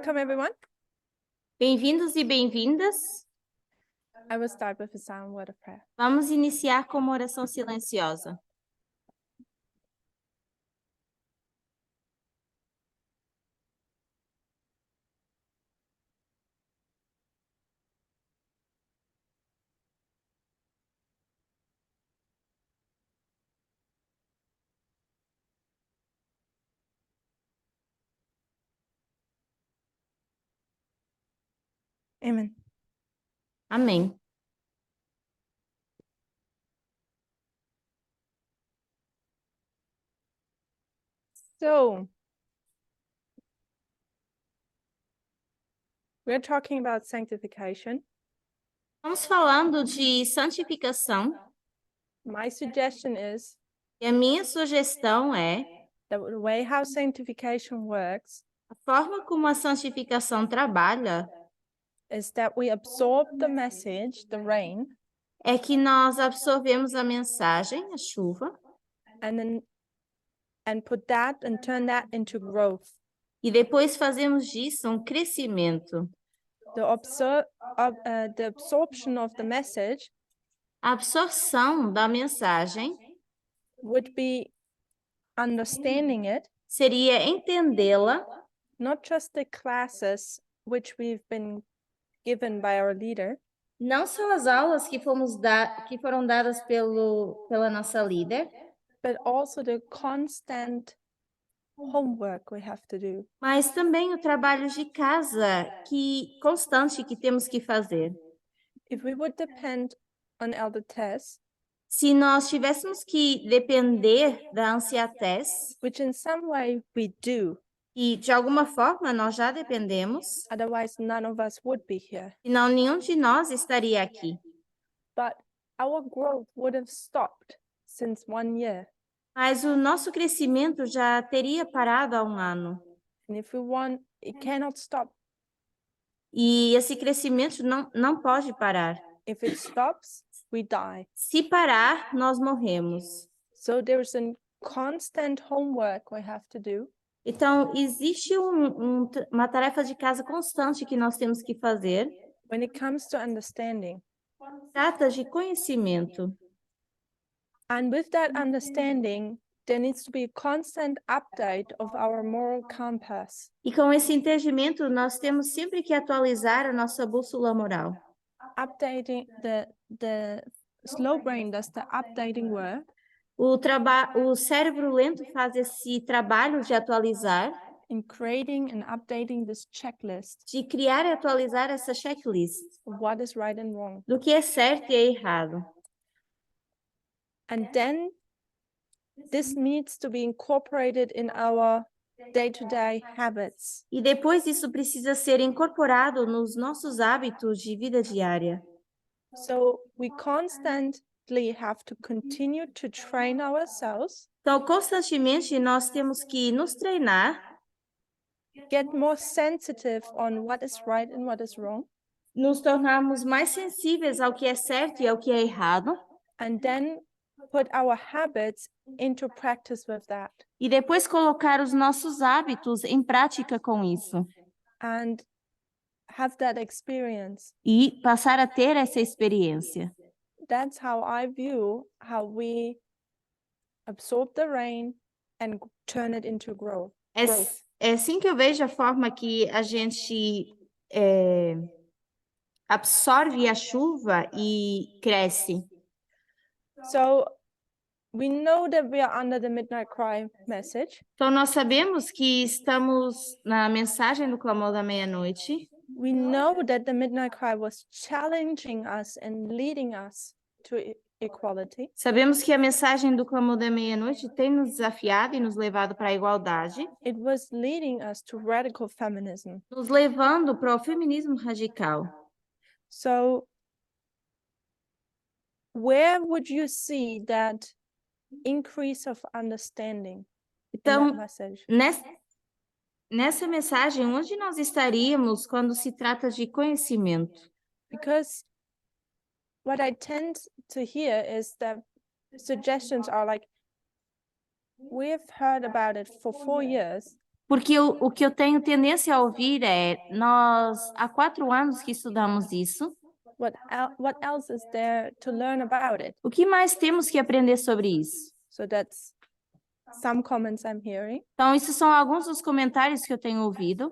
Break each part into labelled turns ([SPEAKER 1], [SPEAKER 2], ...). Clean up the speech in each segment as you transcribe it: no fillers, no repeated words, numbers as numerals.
[SPEAKER 1] Welcome, everyone.
[SPEAKER 2] Bem-vindos e bem-vindas.
[SPEAKER 1] I will start with a silent word of prayer.
[SPEAKER 2] Vamos iniciar com uma oração silenciosa.
[SPEAKER 1] Amen.
[SPEAKER 2] Amém.
[SPEAKER 1] So, we're talking about sanctification.
[SPEAKER 2] Estamos falando de santificação
[SPEAKER 1] My suggestion is
[SPEAKER 2] e a minha sugestão é
[SPEAKER 1] that the way how sanctification works
[SPEAKER 2] a forma como a santificação trabalha
[SPEAKER 1] is that we absorb the message, the rain,
[SPEAKER 2] é que nós absorvemos a mensagem, a chuva,
[SPEAKER 1] and put that and turn that into growth.
[SPEAKER 2] e depois fazemos disso um crescimento.
[SPEAKER 1] The absorption of the message
[SPEAKER 2] A absorção da mensagem
[SPEAKER 1] would be understanding it,
[SPEAKER 2] seria entendê-la,
[SPEAKER 1] not just the classes which we've been given by our leader,
[SPEAKER 2] não são as aulas que foram dadas pela nossa líder,
[SPEAKER 1] but also the constant homework we have to do.
[SPEAKER 2] mas também o trabalho de casa constante que temos que fazer.
[SPEAKER 1] If we would depend on Elder Tess,
[SPEAKER 2] Se nós tivéssemos que depender da Anciatess,
[SPEAKER 1] which in some way we do,
[SPEAKER 2] e de alguma forma nós já dependemos,
[SPEAKER 1] otherwise none of us would be here.
[SPEAKER 2] senão nenhum de nós estaria aqui.
[SPEAKER 1] But our growth would have stopped since 1 year.
[SPEAKER 2] Mas o nosso crescimento já teria parado há um ano.
[SPEAKER 1] And if we want, it cannot stop.
[SPEAKER 2] E esse crescimento não pode parar.
[SPEAKER 1] If it stops, we die.
[SPEAKER 2] Se parar, nós morremos.
[SPEAKER 1] So there's a constant homework we have to do.
[SPEAKER 2] Então, existe uma tarefa de casa constante que nós temos que fazer.
[SPEAKER 1] When it comes to understanding.
[SPEAKER 2] Trata de conhecimento.
[SPEAKER 1] And with that understanding, there needs to be a constant update of our moral compass.
[SPEAKER 2] E com esse entendimento, nós temos sempre que atualizar a nossa bússola moral.
[SPEAKER 1] Updating the slow brain does the updating work.
[SPEAKER 2] O cérebro lento faz esse trabalho de atualizar.
[SPEAKER 1] In creating and updating this checklist.
[SPEAKER 2] De criar e atualizar essa checklist.
[SPEAKER 1] Of what is right and wrong.
[SPEAKER 2] Do que é certo e é errado.
[SPEAKER 1] And then this needs to be incorporated in our day-to-day habits.
[SPEAKER 2] E depois isso precisa ser incorporado nos nossos hábitos de vida diária.
[SPEAKER 1] So we constantly have to continue to train ourselves.
[SPEAKER 2] Então, constantemente nós temos que nos treinar.
[SPEAKER 1] Get more sensitive on what is right and what is wrong.
[SPEAKER 2] Nos tornarmos mais sensíveis ao que é certo e ao que é errado.
[SPEAKER 1] And then put our habits into practice with that.
[SPEAKER 2] E depois colocar os nossos hábitos em prática com isso.
[SPEAKER 1] And have that experience.
[SPEAKER 2] E passar a ter essa experiência.
[SPEAKER 1] That's how I view how we absorb the rain and turn it into growth.
[SPEAKER 2] É assim que eu vejo a forma que a gente absorve a chuva e cresce.
[SPEAKER 1] So we know that we are under the midnight cry message.
[SPEAKER 2] Então nós sabemos que estamos na mensagem do clamor da meia-noite.
[SPEAKER 1] We know that the midnight cry was challenging us and leading us to equality.
[SPEAKER 2] Sabemos que a mensagem do clamor da meia-noite tem nos desafiado e nos levado para a igualdade.
[SPEAKER 1] It was leading us to radical feminism.
[SPEAKER 2] Nos levando para o feminismo radical.
[SPEAKER 1] So where would you see that increase of understanding?
[SPEAKER 2] Então, nessa mensagem, onde nós estaríamos quando se trata de conhecimento?
[SPEAKER 1] Because what I tend to hear is that suggestions are like, we've heard about it for 4 years.
[SPEAKER 2] Porque o que eu tenho tendência a ouvir é, nós há 4 anos que estudamos isso,
[SPEAKER 1] What else is there to learn about it?
[SPEAKER 2] o que mais temos que aprender sobre isso?
[SPEAKER 1] So that's some comments I'm hearing.
[SPEAKER 2] Então, esses são alguns dos comentários que eu tenho ouvido.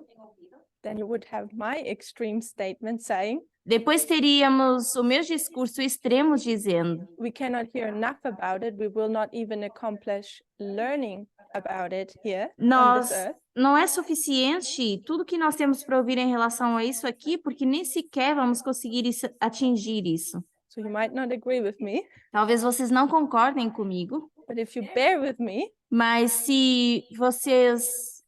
[SPEAKER 1] Then you would have my extreme statement saying,
[SPEAKER 2] Depois teríamos o meu discurso extremo dizendo:
[SPEAKER 1] we cannot hear enough about it. We will not even accomplish learning about it here on this
[SPEAKER 2] nós
[SPEAKER 1] earth.
[SPEAKER 2] não é suficiente tudo que nós temos para ouvir em relação a isso aqui, porque nem sequer vamos conseguir atingir isso.
[SPEAKER 1] So you might not agree with me,
[SPEAKER 2] Talvez vocês não concordem comigo,
[SPEAKER 1] but if you bear with me,
[SPEAKER 2] mas se vocês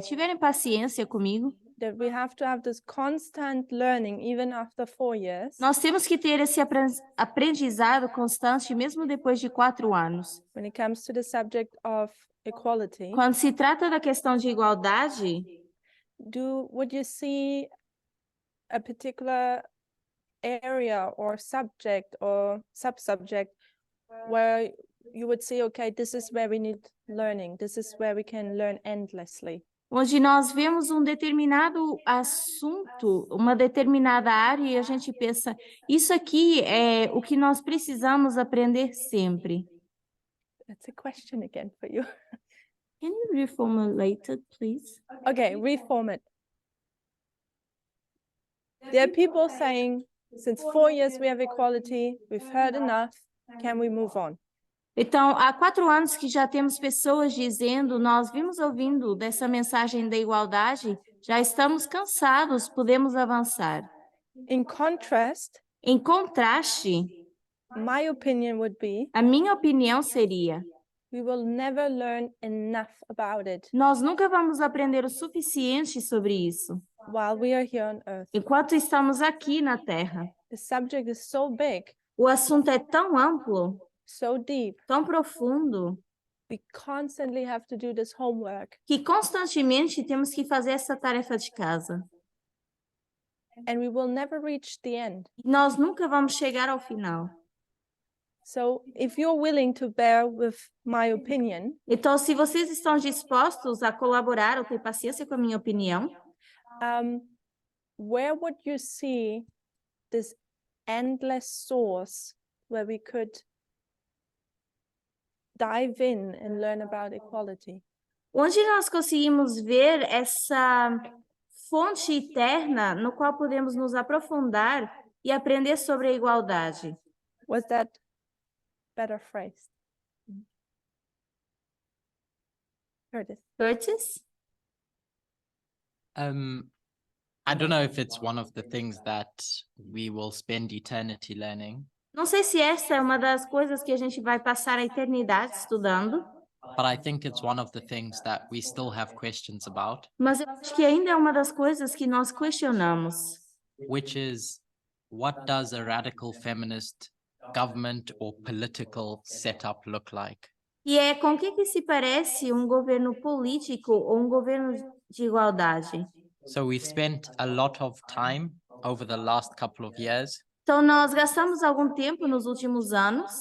[SPEAKER 2] tiverem paciência comigo,
[SPEAKER 1] that we have to have this constant learning even after 4 years.
[SPEAKER 2] nós temos que ter esse aprendizado constante mesmo depois de 4 anos.
[SPEAKER 1] When it comes to the subject of equality,
[SPEAKER 2] Quando se trata da questão de igualdade,
[SPEAKER 1] would you see a particular area or subject or subsubject where you would say, okay, this is where we need learning, this is where we can learn endlessly?
[SPEAKER 2] onde nós vemos um determinado assunto, uma determinada área, e a gente pensa, isso aqui é o que nós precisamos aprender sempre.
[SPEAKER 1] That's a question again for you.
[SPEAKER 2] Can you reformulate it, please?
[SPEAKER 1] Okay, reform it. There are people saying, since 4 years we have equality, we've heard enough, can we move on?
[SPEAKER 2] Então, há 4 anos que já temos pessoas dizendo, nós vimos ouvindo dessa mensagem da igualdade, já estamos cansados, podemos avançar.
[SPEAKER 1] In contrast,
[SPEAKER 2] Em contraste,
[SPEAKER 1] my opinion would be,
[SPEAKER 2] a minha opinião seria,
[SPEAKER 1] we will never learn enough about it
[SPEAKER 2] nós nunca vamos aprender o suficiente sobre isso,
[SPEAKER 1] while we are here on earth.
[SPEAKER 2] enquanto estamos aqui na Terra.
[SPEAKER 1] The subject is so big,
[SPEAKER 2] O assunto é tão amplo,
[SPEAKER 1] so deep,
[SPEAKER 2] tão profundo,
[SPEAKER 1] we constantly have to do this homework,
[SPEAKER 2] que constantemente temos que fazer essa tarefa de casa.
[SPEAKER 1] and we will never reach the end.
[SPEAKER 2] Nós nunca vamos chegar ao final.
[SPEAKER 1] So if you're willing to bear with my opinion,
[SPEAKER 2] Então, se vocês estão dispostos a colaborar ou ter paciência com a minha opinião,
[SPEAKER 1] where would you see this endless source where we could dive in and learn about equality?
[SPEAKER 2] onde nós conseguimos ver essa fonte eterna no qual podemos nos aprofundar e aprender sobre a igualdade?
[SPEAKER 1] Was that better phrased?
[SPEAKER 2] Curtis?
[SPEAKER 3] I don't know if it's one of the things that we will spend eternity learning,
[SPEAKER 2] Não sei se essa é uma das coisas que a gente vai passar a eternidade estudando,
[SPEAKER 3] but I think it's one of the things that we still have questions about,
[SPEAKER 2] mas eu acho que ainda é uma das coisas que nós questionamos,
[SPEAKER 3] which is, what does a radical feminist government or political setup look like?
[SPEAKER 2] e é com o que se parece um governo político ou um governo de igualdade.
[SPEAKER 3] So we've spent a lot of time over the last couple of years
[SPEAKER 2] Então, nós gastamos algum tempo nos últimos anos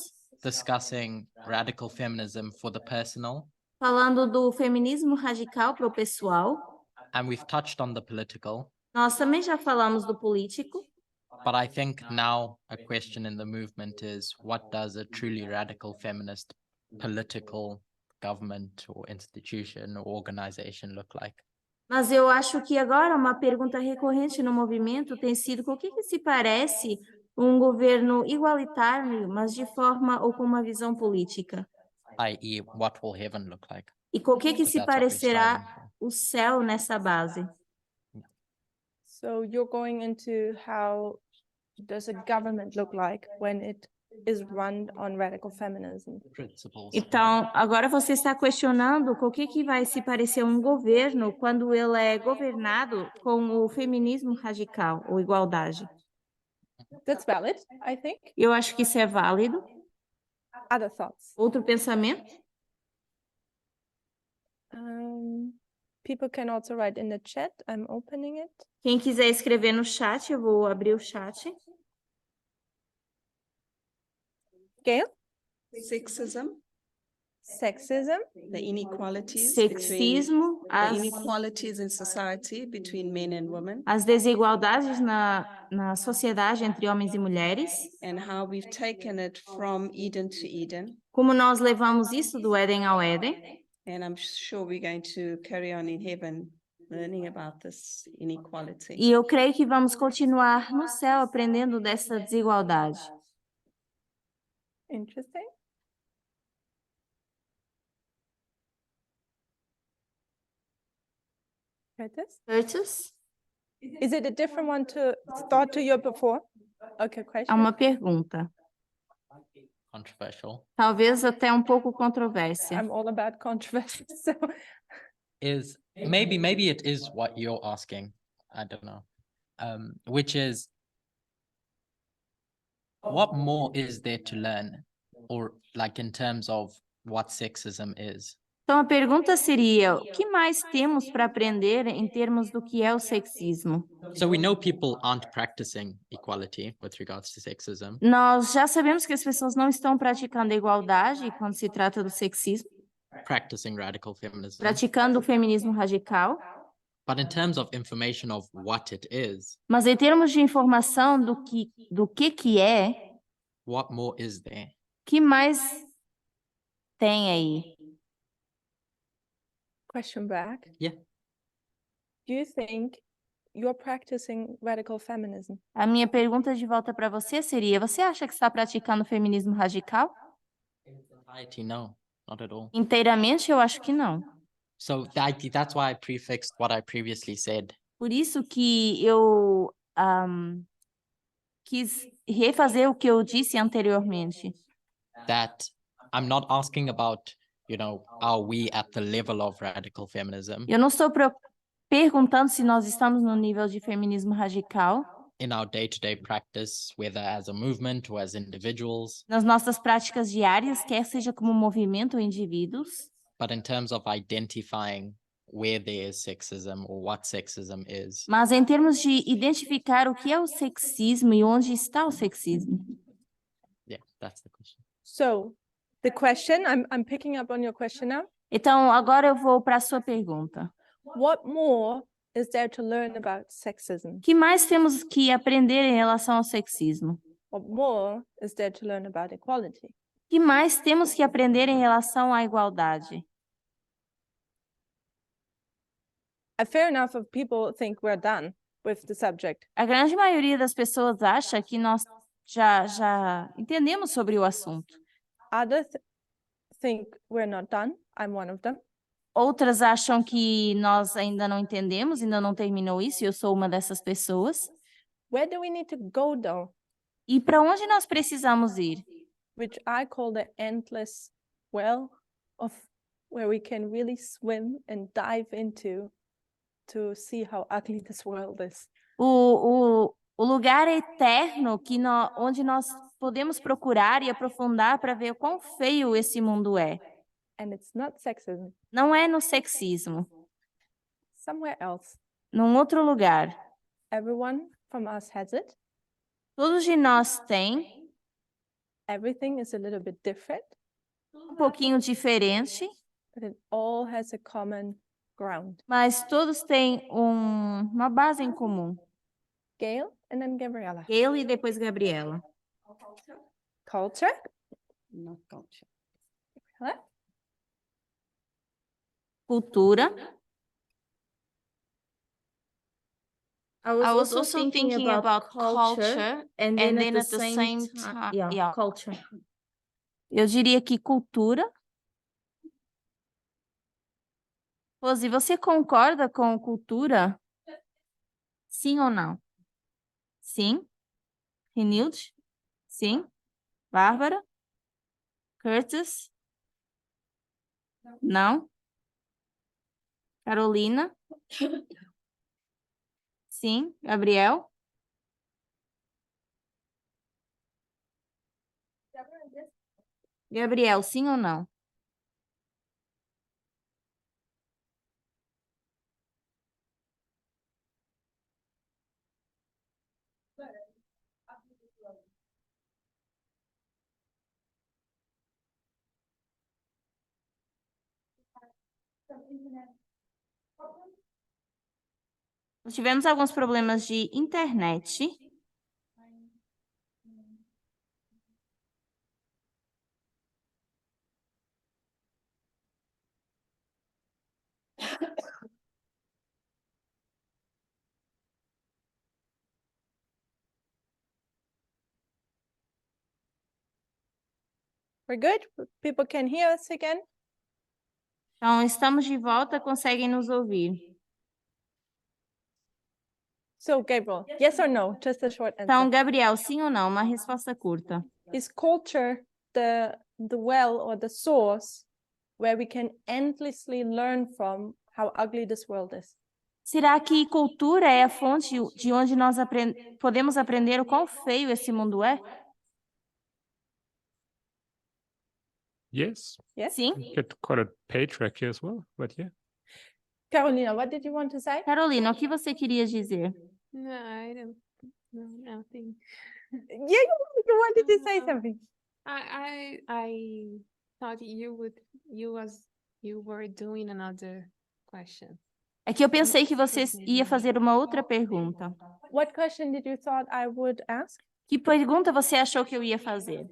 [SPEAKER 3] discussing radical feminism for the personal,
[SPEAKER 2] falando do feminismo radical para o pessoal.
[SPEAKER 3] and we've touched on the political,
[SPEAKER 2] Nós também já falamos do político,
[SPEAKER 3] but I think now a question in the movement is, what does a truly radical feminist political government or institution or organization look like?
[SPEAKER 2] mas eu acho que agora uma pergunta recorrente no movimento tem sido com o que se parece um governo igualitário, mas de forma ou com uma visão política.
[SPEAKER 3] I.e., what will heaven look like?
[SPEAKER 2] E com o que se
[SPEAKER 3] That's what we're
[SPEAKER 2] parecerá
[SPEAKER 3] striving for.
[SPEAKER 2] o céu nessa base?
[SPEAKER 1] So you're going into how does a government look like when it is run on radical feminism?
[SPEAKER 3] Principles.
[SPEAKER 2] Então, agora você está questionando com o que vai se parecer um governo quando ele é governado com o feminismo radical ou igualdade.
[SPEAKER 1] That's valid, I think.
[SPEAKER 2] Eu acho que isso é válido.
[SPEAKER 1] Other thoughts?
[SPEAKER 2] Outro pensamento?
[SPEAKER 1] People can also write in the chat. I'm opening it.
[SPEAKER 2] Quem quiser escrever no chat, eu vou abrir o chat.
[SPEAKER 1] Gail?
[SPEAKER 4] Sexism.
[SPEAKER 1] sexism,
[SPEAKER 4] the inequalities between
[SPEAKER 2] sexismo,
[SPEAKER 4] the inequalities in society between men and women,
[SPEAKER 2] as desigualdades na sociedade entre homens e mulheres,
[SPEAKER 4] and how we've taken it from Eden to Eden.
[SPEAKER 2] como nós levamos isso do Éden ao Éden,
[SPEAKER 4] And I'm sure we're going to carry on in heaven learning about this inequality.
[SPEAKER 2] e eu creio que vamos continuar no céu aprendendo dessa desigualdade.
[SPEAKER 1] interesting. Curtis?
[SPEAKER 2] Curtis,
[SPEAKER 1] Is it a different one to thought to you before? Okay,
[SPEAKER 2] há
[SPEAKER 1] question.
[SPEAKER 2] uma pergunta,
[SPEAKER 3] Controversial.
[SPEAKER 2] talvez até um pouco controvérsia.
[SPEAKER 1] I'm all about controversy, so
[SPEAKER 3] Is maybe it is what you're asking. I don't know. Which is, what more is there to learn, or like in terms of what sexism is?
[SPEAKER 2] Então a pergunta seria: o que mais temos para aprender em termos do que é o sexismo?
[SPEAKER 3] So we know people aren't practicing equality with regards to sexism,
[SPEAKER 2] Nós já sabemos que as pessoas não estão praticando a igualdade quando se trata do sexismo,
[SPEAKER 3] practicing radical feminism.
[SPEAKER 2] praticando o feminismo radical,
[SPEAKER 3] But in terms of information of what it is,
[SPEAKER 2] mas em termos de informação do que é,
[SPEAKER 3] what more is there?
[SPEAKER 2] que mais tem aí?
[SPEAKER 1] question back.
[SPEAKER 3] Yeah.
[SPEAKER 1] Do you think you're practicing radical feminism?
[SPEAKER 2] A minha pergunta de volta para você seria: você acha que está praticando o feminismo radical?
[SPEAKER 3] Society, no, not at all.
[SPEAKER 2] Inteiramente, eu acho que não.
[SPEAKER 3] So that's why I prefixed what I previously said.
[SPEAKER 2] Por isso que eu quis refazer o que eu disse anteriormente.
[SPEAKER 3] That I'm not asking about, are we at the level of radical feminism
[SPEAKER 2] Eu não estou perguntando se nós estamos no nível de feminismo radical
[SPEAKER 3] in our day-to-day practice, whether as a movement or as individuals,
[SPEAKER 2] nas nossas práticas diárias, quer seja como movimento ou indivíduos,
[SPEAKER 3] but in terms of identifying where there is sexism or what sexism is.
[SPEAKER 2] mas em termos de identificar o que é o sexismo e onde está o sexismo.
[SPEAKER 3] Yeah, that's the question.
[SPEAKER 1] So the question, I'm picking up on your question now.
[SPEAKER 2] Então, agora eu vou para a sua pergunta.
[SPEAKER 1] What more is there to learn about sexism?
[SPEAKER 2] O que mais temos que aprender em relação ao sexismo?
[SPEAKER 1] What more is there to learn about equality?
[SPEAKER 2] O que mais temos que aprender em relação à igualdade?
[SPEAKER 1] A fair enough of people think we're done with the subject.
[SPEAKER 2] A grande maioria das pessoas acha que nós já entendemos sobre o assunto.
[SPEAKER 1] Others think we're not done. I'm one of them.
[SPEAKER 2] Outras acham que nós ainda não entendemos, ainda não terminou isso, e eu sou uma dessas pessoas.
[SPEAKER 1] Where do we need to go though?
[SPEAKER 2] E para onde nós precisamos ir?
[SPEAKER 1] Which I call the endless well of where we can really swim and dive into to see how ugly this world is.
[SPEAKER 2] O lugar eterno onde nós podemos procurar e aprofundar para ver o quão feio esse mundo é.
[SPEAKER 1] And it's not sexism.
[SPEAKER 2] Não é no sexismo,
[SPEAKER 1] Somewhere else.
[SPEAKER 2] num outro lugar.
[SPEAKER 1] Everyone from us has it.
[SPEAKER 2] Todos de nós têm,
[SPEAKER 1] Everything is a little bit different,
[SPEAKER 2] um pouquinho diferente,
[SPEAKER 1] but it all has a common ground.
[SPEAKER 2] mas todos têm uma base em comum.
[SPEAKER 1] Gail and then Gabriella.
[SPEAKER 2] Ele e depois Gabriela.
[SPEAKER 1] Culture.
[SPEAKER 4] Not culture.
[SPEAKER 1] Huh?
[SPEAKER 2] Cultura.
[SPEAKER 5] I was also thinking about culture and then at the same time, yeah, culture.
[SPEAKER 2] Eu diria que cultura. Rose, você concorda com cultura? Sim ou não? Sim. Renilde? Sim. Bárbara? Curtis? Não. Carolina? Sim. Gabriel? Gabriel, sim ou não? Nós tivemos alguns problemas de internet.
[SPEAKER 1] We're good? People can hear us again?
[SPEAKER 2] Então, estamos de volta, conseguem nos ouvir.
[SPEAKER 1] So, Gabriel, yes or no? Just a short
[SPEAKER 2] Então,
[SPEAKER 1] answer.
[SPEAKER 2] Gabriel, sim ou não? Uma resposta curta.
[SPEAKER 1] Is culture the well or the source where we can endlessly learn from how ugly this world is?
[SPEAKER 2] Será que cultura é a fonte de onde nós podemos aprender o quão feio esse mundo é?
[SPEAKER 6] Yes,
[SPEAKER 1] Yes?
[SPEAKER 2] Sim.
[SPEAKER 6] get quite a patriarchy as well, but yeah.
[SPEAKER 1] Carolina, what did you want to say?
[SPEAKER 2] Carolina, o que você queria dizer?
[SPEAKER 5] No, I don't know nothing.
[SPEAKER 1] Yeah, you wanted to say
[SPEAKER 5] No.
[SPEAKER 1] something.
[SPEAKER 5] I thought you were doing another question.
[SPEAKER 2] É que eu pensei que você ia fazer uma outra pergunta.
[SPEAKER 1] What question did you thought I would ask?
[SPEAKER 2] Que pergunta você achou que eu ia fazer?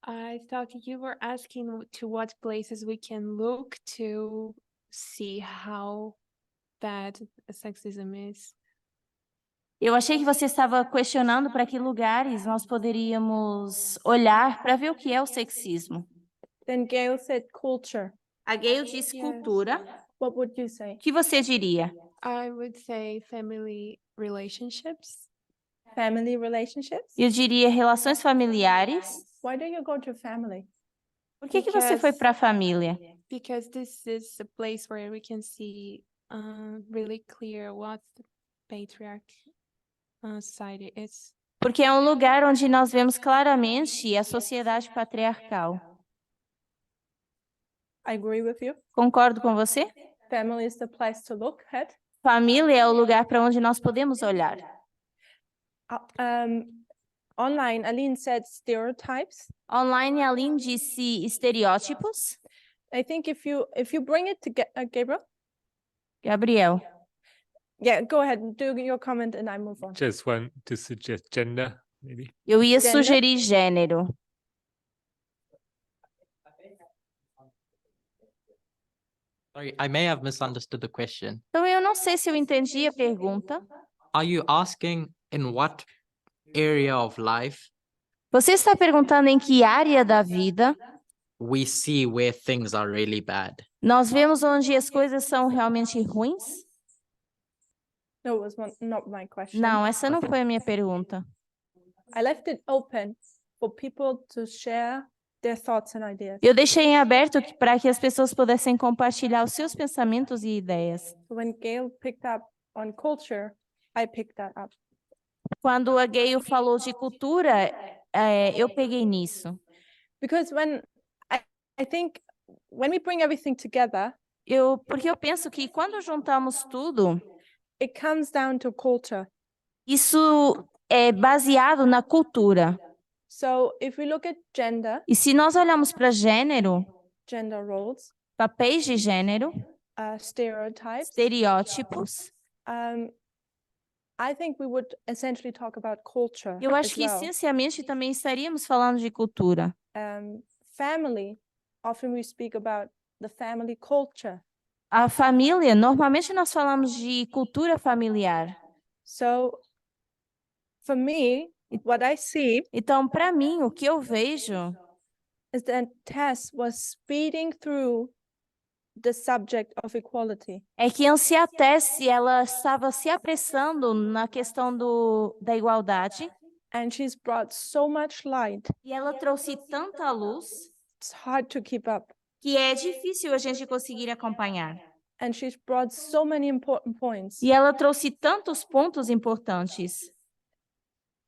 [SPEAKER 5] I thought you were asking to what places we can look to see how bad sexism is.
[SPEAKER 2] Eu achei que você estava questionando para que lugares nós poderíamos olhar para ver o que é o sexismo.
[SPEAKER 1] Then Gail said culture.
[SPEAKER 2] A Gayle disse cultura.
[SPEAKER 1] What would you say?
[SPEAKER 2] O que você diria?
[SPEAKER 5] I would say family relationships.
[SPEAKER 1] Family relationships?
[SPEAKER 2] Eu diria relações familiares.
[SPEAKER 1] Why do you go to family?
[SPEAKER 2] Por que você foi para a família?
[SPEAKER 5] Because this is a place where we can see really clear what the patriarch society is.
[SPEAKER 2] Porque é um lugar onde nós vemos claramente a sociedade patriarcal.
[SPEAKER 1] I agree with you.
[SPEAKER 2] Concordo com você?
[SPEAKER 1] Family is the place to look at.
[SPEAKER 2] Família é o lugar para onde nós podemos olhar.
[SPEAKER 1] Online, Aline said stereotypes.
[SPEAKER 2] Online, a Aline disse estereótipos.
[SPEAKER 1] I think if you bring it to Gabriel.
[SPEAKER 2] Gabriel.
[SPEAKER 1] Yeah, go ahead and do your comment and I move on.
[SPEAKER 6] Just want to suggest gender, maybe.
[SPEAKER 2] Eu ia
[SPEAKER 1] Gender?
[SPEAKER 2] sugerir gênero.
[SPEAKER 3] Sorry, I may have misunderstood the question.
[SPEAKER 2] Então, eu não sei se eu entendi a pergunta.
[SPEAKER 3] Are you asking in what area of life
[SPEAKER 2] Você está perguntando em que área da vida
[SPEAKER 3] we see where things are really bad?
[SPEAKER 2] nós vemos onde as coisas são realmente ruins?
[SPEAKER 1] No, it was not my question.
[SPEAKER 2] Não, essa não foi a minha pergunta.
[SPEAKER 1] I left it open for people to share their thoughts and ideas.
[SPEAKER 2] Eu deixei em aberto para que as pessoas pudessem compartilhar os seus pensamentos e ideias.
[SPEAKER 1] So when Gail picked up on culture, I picked that up.
[SPEAKER 2] Quando a Gayle falou de cultura, eu peguei nisso.
[SPEAKER 1] Because I think when we bring everything together,
[SPEAKER 2] Porque eu penso que quando juntamos tudo,
[SPEAKER 1] it comes down to culture.
[SPEAKER 2] isso é baseado na cultura.
[SPEAKER 1] So if we look at gender,
[SPEAKER 2] E se nós olhamos para gênero,
[SPEAKER 1] gender roles,
[SPEAKER 2] papéis de gênero,
[SPEAKER 1] stereotypes,
[SPEAKER 2] estereótipos,
[SPEAKER 1] I think we would essentially talk about culture
[SPEAKER 2] eu
[SPEAKER 1] as
[SPEAKER 2] acho que
[SPEAKER 1] well.
[SPEAKER 2] essencialmente também estaríamos falando de cultura.
[SPEAKER 1] Family, often we speak about the family culture.
[SPEAKER 2] A família, normalmente nós falamos de cultura familiar.
[SPEAKER 1] So for me, what I see
[SPEAKER 2] Então, para mim, o que eu vejo
[SPEAKER 1] is that Tess was speeding through the subject of equality.
[SPEAKER 2] é que a Tess, ela estava se apressando na questão da igualdade.
[SPEAKER 1] And she's brought so much light,
[SPEAKER 2] E ela trouxe tanta luz
[SPEAKER 1] it's hard to keep up.
[SPEAKER 2] que é difícil a gente conseguir acompanhar.
[SPEAKER 1] And she's brought so many important points.
[SPEAKER 2] E ela trouxe tantos pontos importantes.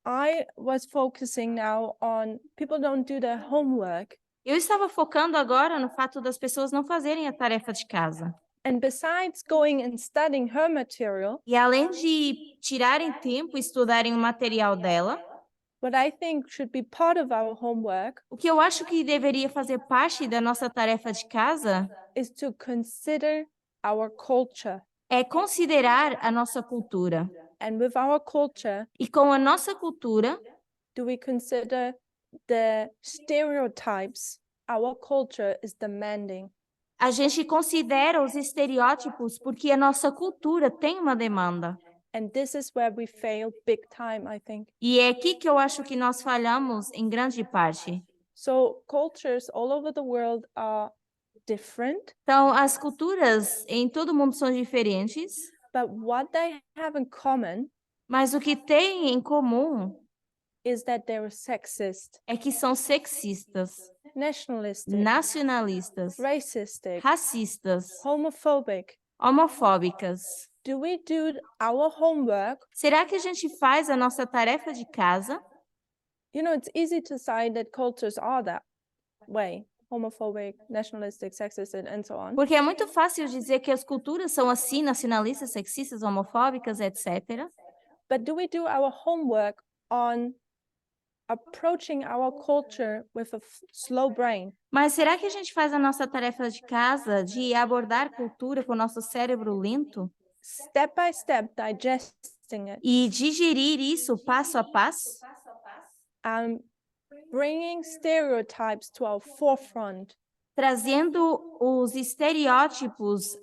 [SPEAKER 1] I was focusing now on people don't do their homework.
[SPEAKER 2] Eu estava focando agora no fato das pessoas não fazerem a tarefa de casa.
[SPEAKER 1] And besides going and studying her material,
[SPEAKER 2] E além de tirarem tempo e estudarem o material dela,
[SPEAKER 1] what I think should be part of our homework
[SPEAKER 2] o que eu acho que deveria fazer parte da nossa tarefa de casa
[SPEAKER 1] is to consider our culture.
[SPEAKER 2] É considerar a nossa cultura.
[SPEAKER 1] And with our culture,
[SPEAKER 2] E com a nossa cultura,
[SPEAKER 1] do we consider the stereotypes our culture is demanding?
[SPEAKER 2] a gente considera os estereótipos porque a nossa cultura tem uma demanda.
[SPEAKER 1] And this is where we fail big time, I think.
[SPEAKER 2] E é aqui que eu acho que nós falhamos em grande parte.
[SPEAKER 1] So cultures all over the world are different,
[SPEAKER 2] Então, as culturas em todo o mundo são diferentes,
[SPEAKER 1] but what they have in common
[SPEAKER 2] mas o que tem em comum
[SPEAKER 1] is that they're sexist,
[SPEAKER 2] é que são sexistas,
[SPEAKER 1] nationalistic,
[SPEAKER 2] nacionalistas,
[SPEAKER 1] racistic,
[SPEAKER 2] racistas,
[SPEAKER 1] homophobic.
[SPEAKER 2] homofóbicas.
[SPEAKER 1] Do we do our homework?
[SPEAKER 2] Será que a gente faz a nossa tarefa de casa?
[SPEAKER 1] You know, it's easy to say that cultures are that way, homophobic, nationalistic, sexist, and so on.
[SPEAKER 2] Porque é muito fácil dizer que as culturas são assim, nacionalistas, sexistas, homofóbicas, etc.
[SPEAKER 1] But do we do our homework on approaching our culture with a slow brain?
[SPEAKER 2] Mas será que a gente faz a nossa tarefa de casa de abordar cultura com o nosso cérebro lento
[SPEAKER 1] Step by step, digesting it,
[SPEAKER 2] e digerir isso passo a passo?
[SPEAKER 1] and bringing stereotypes to our forefront,
[SPEAKER 2] Trazendo os estereótipos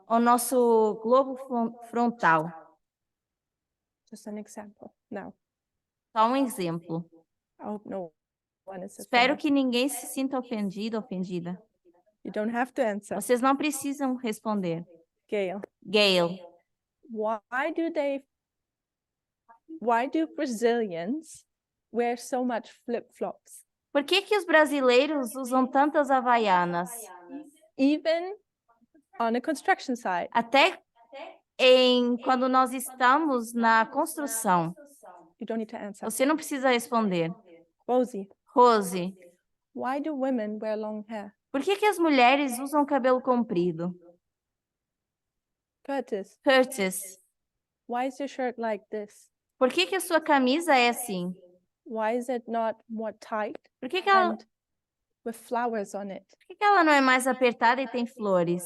[SPEAKER 2] ao nosso globo frontal.
[SPEAKER 1] just an example. Now,
[SPEAKER 2] Só um exemplo.
[SPEAKER 1] I hope no one is
[SPEAKER 2] Espero
[SPEAKER 1] offended.
[SPEAKER 2] que ninguém se sinta ofendido, ofendida.
[SPEAKER 1] You don't have to answer.
[SPEAKER 2] Vocês não precisam responder.
[SPEAKER 1] Gail,
[SPEAKER 2] Gail,
[SPEAKER 1] why do Brazilians wear so much flip-flops?
[SPEAKER 2] por que que os brasileiros usam tantas havaianas?
[SPEAKER 1] Even on a construction site.
[SPEAKER 2] Até quando nós estamos na construção.
[SPEAKER 1] You don't need to answer.
[SPEAKER 2] Você não precisa responder.
[SPEAKER 1] Rosie,
[SPEAKER 2] Rose,
[SPEAKER 1] why do women wear long hair?
[SPEAKER 2] por que que as mulheres usam cabelo comprido?
[SPEAKER 1] Curtis,
[SPEAKER 2] Curtis,
[SPEAKER 1] why is your shirt like this?
[SPEAKER 2] por que que a sua camisa é assim?
[SPEAKER 1] Why is it not more tight
[SPEAKER 2] Por que que ela,
[SPEAKER 1] and with flowers on it?
[SPEAKER 2] por que que ela não é mais apertada e tem flores?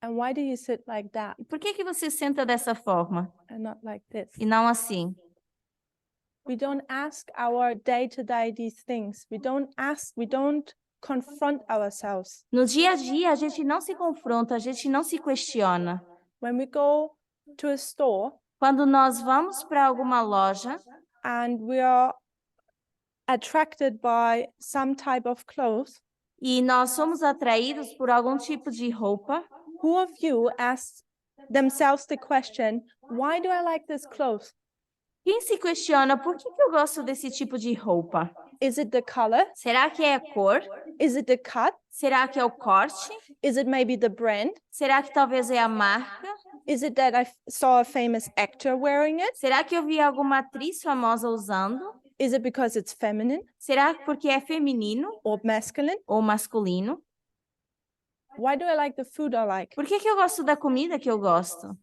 [SPEAKER 1] And why do you sit like that
[SPEAKER 2] Por que que você senta dessa forma
[SPEAKER 1] and not like this?
[SPEAKER 2] e não assim?
[SPEAKER 1] We don't ask our day-to-day these things. We don't confront ourselves.
[SPEAKER 2] No dia a dia, a gente não se confronta, a gente não se questiona.
[SPEAKER 1] When we go to a store
[SPEAKER 2] Quando nós vamos para alguma loja
[SPEAKER 1] and we are attracted by some type of clothes,
[SPEAKER 2] e nós somos atraídos por algum tipo de roupa,
[SPEAKER 1] who of you asks themselves the question, why do I like this clothes?
[SPEAKER 2] quem se questiona por que que eu gosto desse tipo de roupa?
[SPEAKER 1] Is it the color?
[SPEAKER 2] Será que é a cor?
[SPEAKER 1] Is it the cut?
[SPEAKER 2] Será que é o corte?
[SPEAKER 1] Is it maybe the brand?
[SPEAKER 2] Será que talvez é a marca?
[SPEAKER 1] Is it that I saw a famous actor wearing it?
[SPEAKER 2] Será que eu vi alguma atriz famosa usando?
[SPEAKER 1] Is it because it's feminine
[SPEAKER 2] Será porque é feminino
[SPEAKER 1] or masculine?
[SPEAKER 2] ou masculino?
[SPEAKER 1] Why do I like the food I like?
[SPEAKER 2] Por que que eu gosto da comida que eu gosto?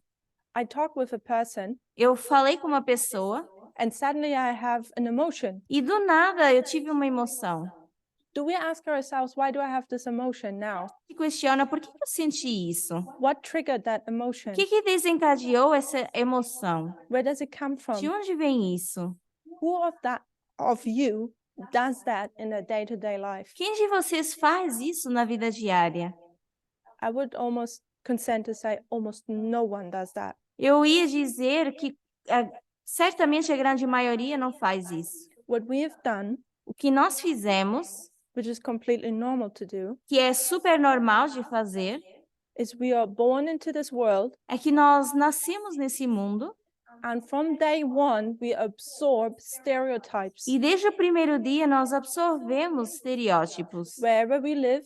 [SPEAKER 1] I talk with a person
[SPEAKER 2] Eu falei com uma pessoa
[SPEAKER 1] and suddenly I have an emotion.
[SPEAKER 2] e do nada eu tive uma emoção.
[SPEAKER 1] Do we ask ourselves, why do I have this emotion now?
[SPEAKER 2] Se questiona por que que eu senti isso?
[SPEAKER 1] What triggered that emotion?
[SPEAKER 2] O que que desencadeou essa emoção?
[SPEAKER 1] Where does it come
[SPEAKER 2] De
[SPEAKER 1] from?
[SPEAKER 2] onde vem isso?
[SPEAKER 1] Who of you does that in a day-to-day life?
[SPEAKER 2] Quem de vocês faz isso na vida diária?
[SPEAKER 1] I would almost consent to say almost no one does that.
[SPEAKER 2] Eu ia dizer que certamente a grande maioria não faz isso.
[SPEAKER 1] What we have done,
[SPEAKER 2] O que nós fizemos,
[SPEAKER 1] which is completely normal to do,
[SPEAKER 2] que é super normal de fazer,
[SPEAKER 1] is we are born into this world,
[SPEAKER 2] é que nós nascemos nesse mundo
[SPEAKER 1] and from day one we absorb stereotypes.
[SPEAKER 2] e desde o primeiro dia nós absorvemos estereótipos.
[SPEAKER 1] Wherever we live,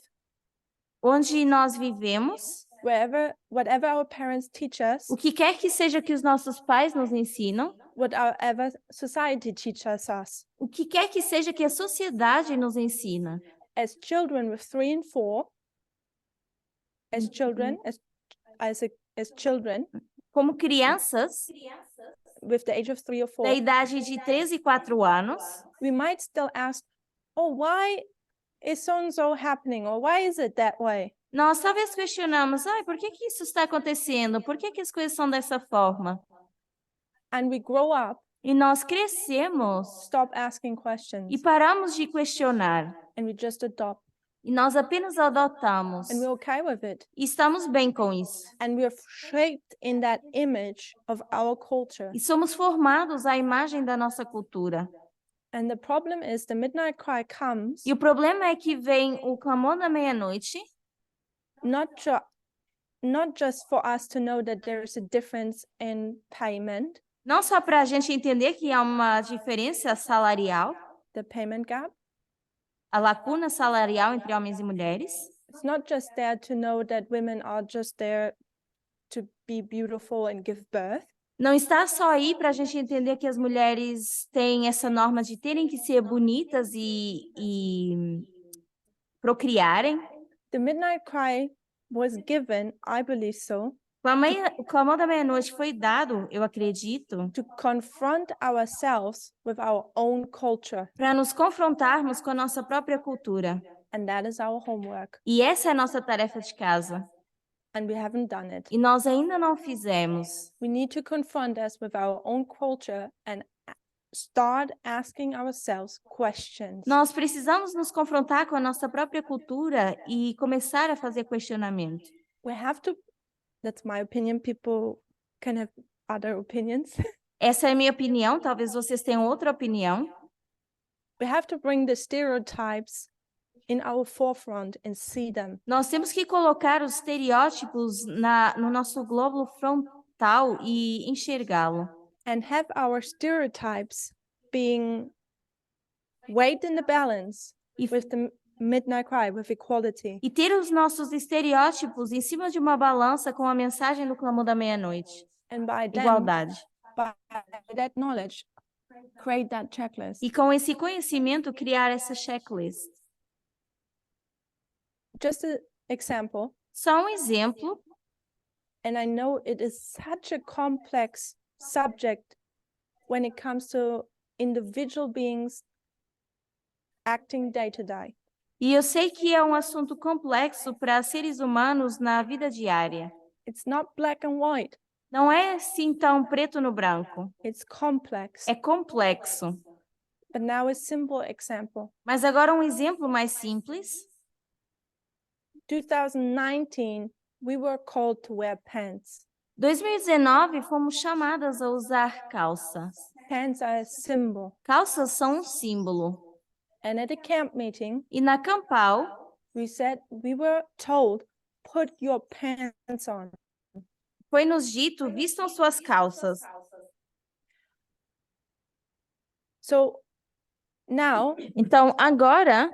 [SPEAKER 2] Onde nós vivemos,
[SPEAKER 1] whatever our parents teach us,
[SPEAKER 2] o que quer que seja que os nossos pais nos ensinam,
[SPEAKER 1] whatever society teaches us.
[SPEAKER 2] o que quer que seja que a sociedade nos ensina.
[SPEAKER 1] As children with 3 and 4, as children, as children
[SPEAKER 2] Como crianças,
[SPEAKER 1] with the age of 3 or 4,
[SPEAKER 2] da idade de 3 e 4 anos,
[SPEAKER 1] we might still ask, oh, why is so and so happening, or why is it that way?
[SPEAKER 2] Nós talvez questionamos, por que que isso está acontecendo? Por que que as coisas são dessa forma?
[SPEAKER 1] And we grow up,
[SPEAKER 2] E nós crescemos
[SPEAKER 1] stop asking questions,
[SPEAKER 2] e paramos de questionar.
[SPEAKER 1] and we just adopt,
[SPEAKER 2] E nós apenas adotamos.
[SPEAKER 1] and we're okay with it.
[SPEAKER 2] E estamos bem com isso.
[SPEAKER 1] And we're shaped in that image of our culture.
[SPEAKER 2] E somos formados à imagem da nossa cultura.
[SPEAKER 1] And the problem is the midnight cry comes
[SPEAKER 2] E o problema é que vem o clamor da meia-noite,
[SPEAKER 1] not just for us to know that there is a difference in payment,
[SPEAKER 2] não só para a gente entender que há uma diferença salarial,
[SPEAKER 1] the payment gap.
[SPEAKER 2] a lacuna salarial entre homens e mulheres.
[SPEAKER 1] It's not just there to know that women are just there to be beautiful and give birth.
[SPEAKER 2] Não está só aí para a gente entender que as mulheres têm essa norma de terem que ser bonitas e procriarem.
[SPEAKER 1] The midnight cry was given, I believe so,
[SPEAKER 2] O clamor da meia-noite foi dado, eu acredito,
[SPEAKER 1] to confront ourselves with our own culture.
[SPEAKER 2] para nos confrontarmos com a nossa própria cultura.
[SPEAKER 1] And that is our homework.
[SPEAKER 2] E essa é a nossa tarefa de casa.
[SPEAKER 1] And we haven't done it.
[SPEAKER 2] E nós ainda não fizemos.
[SPEAKER 1] We need to confront us with our own culture and start asking ourselves questions.
[SPEAKER 2] Nós precisamos nos confrontar com a nossa própria cultura e começar a fazer questionamento.
[SPEAKER 1] We have to, that's my opinion, people can have other opinions.
[SPEAKER 2] Essa é a minha opinião, talvez vocês tenham outra opinião.
[SPEAKER 1] We have to bring the stereotypes in our forefront and see them.
[SPEAKER 2] Nós temos que colocar os estereótipos no nosso globo frontal e enxergá-lo.
[SPEAKER 1] And have our stereotypes being weighed in the balance with the midnight cry, with equality.
[SPEAKER 2] E ter os nossos estereótipos em cima de uma balança com a mensagem do clamor da meia-noite.
[SPEAKER 1] And by then,
[SPEAKER 2] Igualdade.
[SPEAKER 1] by that knowledge, create that checklist.
[SPEAKER 2] E com esse conhecimento, criar essa checklist.
[SPEAKER 1] Just an example,
[SPEAKER 2] Só um exemplo.
[SPEAKER 1] and I know it is such a complex subject when it comes to individual beings acting day to day.
[SPEAKER 2] E eu sei que é um assunto complexo para seres humanos na vida diária.
[SPEAKER 1] It's not black and white,
[SPEAKER 2] Não é assim tão preto no branco.
[SPEAKER 1] it's complex.
[SPEAKER 2] É complexo.
[SPEAKER 1] But now a simple example.
[SPEAKER 2] Mas agora um exemplo mais simples.
[SPEAKER 1] 2019, we were called to wear pants.
[SPEAKER 2] 2019, fomos chamadas a usar calças.
[SPEAKER 1] Pants are a symbol.
[SPEAKER 2] Calças são um símbolo.
[SPEAKER 1] And at a camp meeting,
[SPEAKER 2] E na Campal,
[SPEAKER 1] we were told, put your pants on.
[SPEAKER 2] foi-nos dito, vistam suas calças.
[SPEAKER 1] So now
[SPEAKER 2] Então, agora,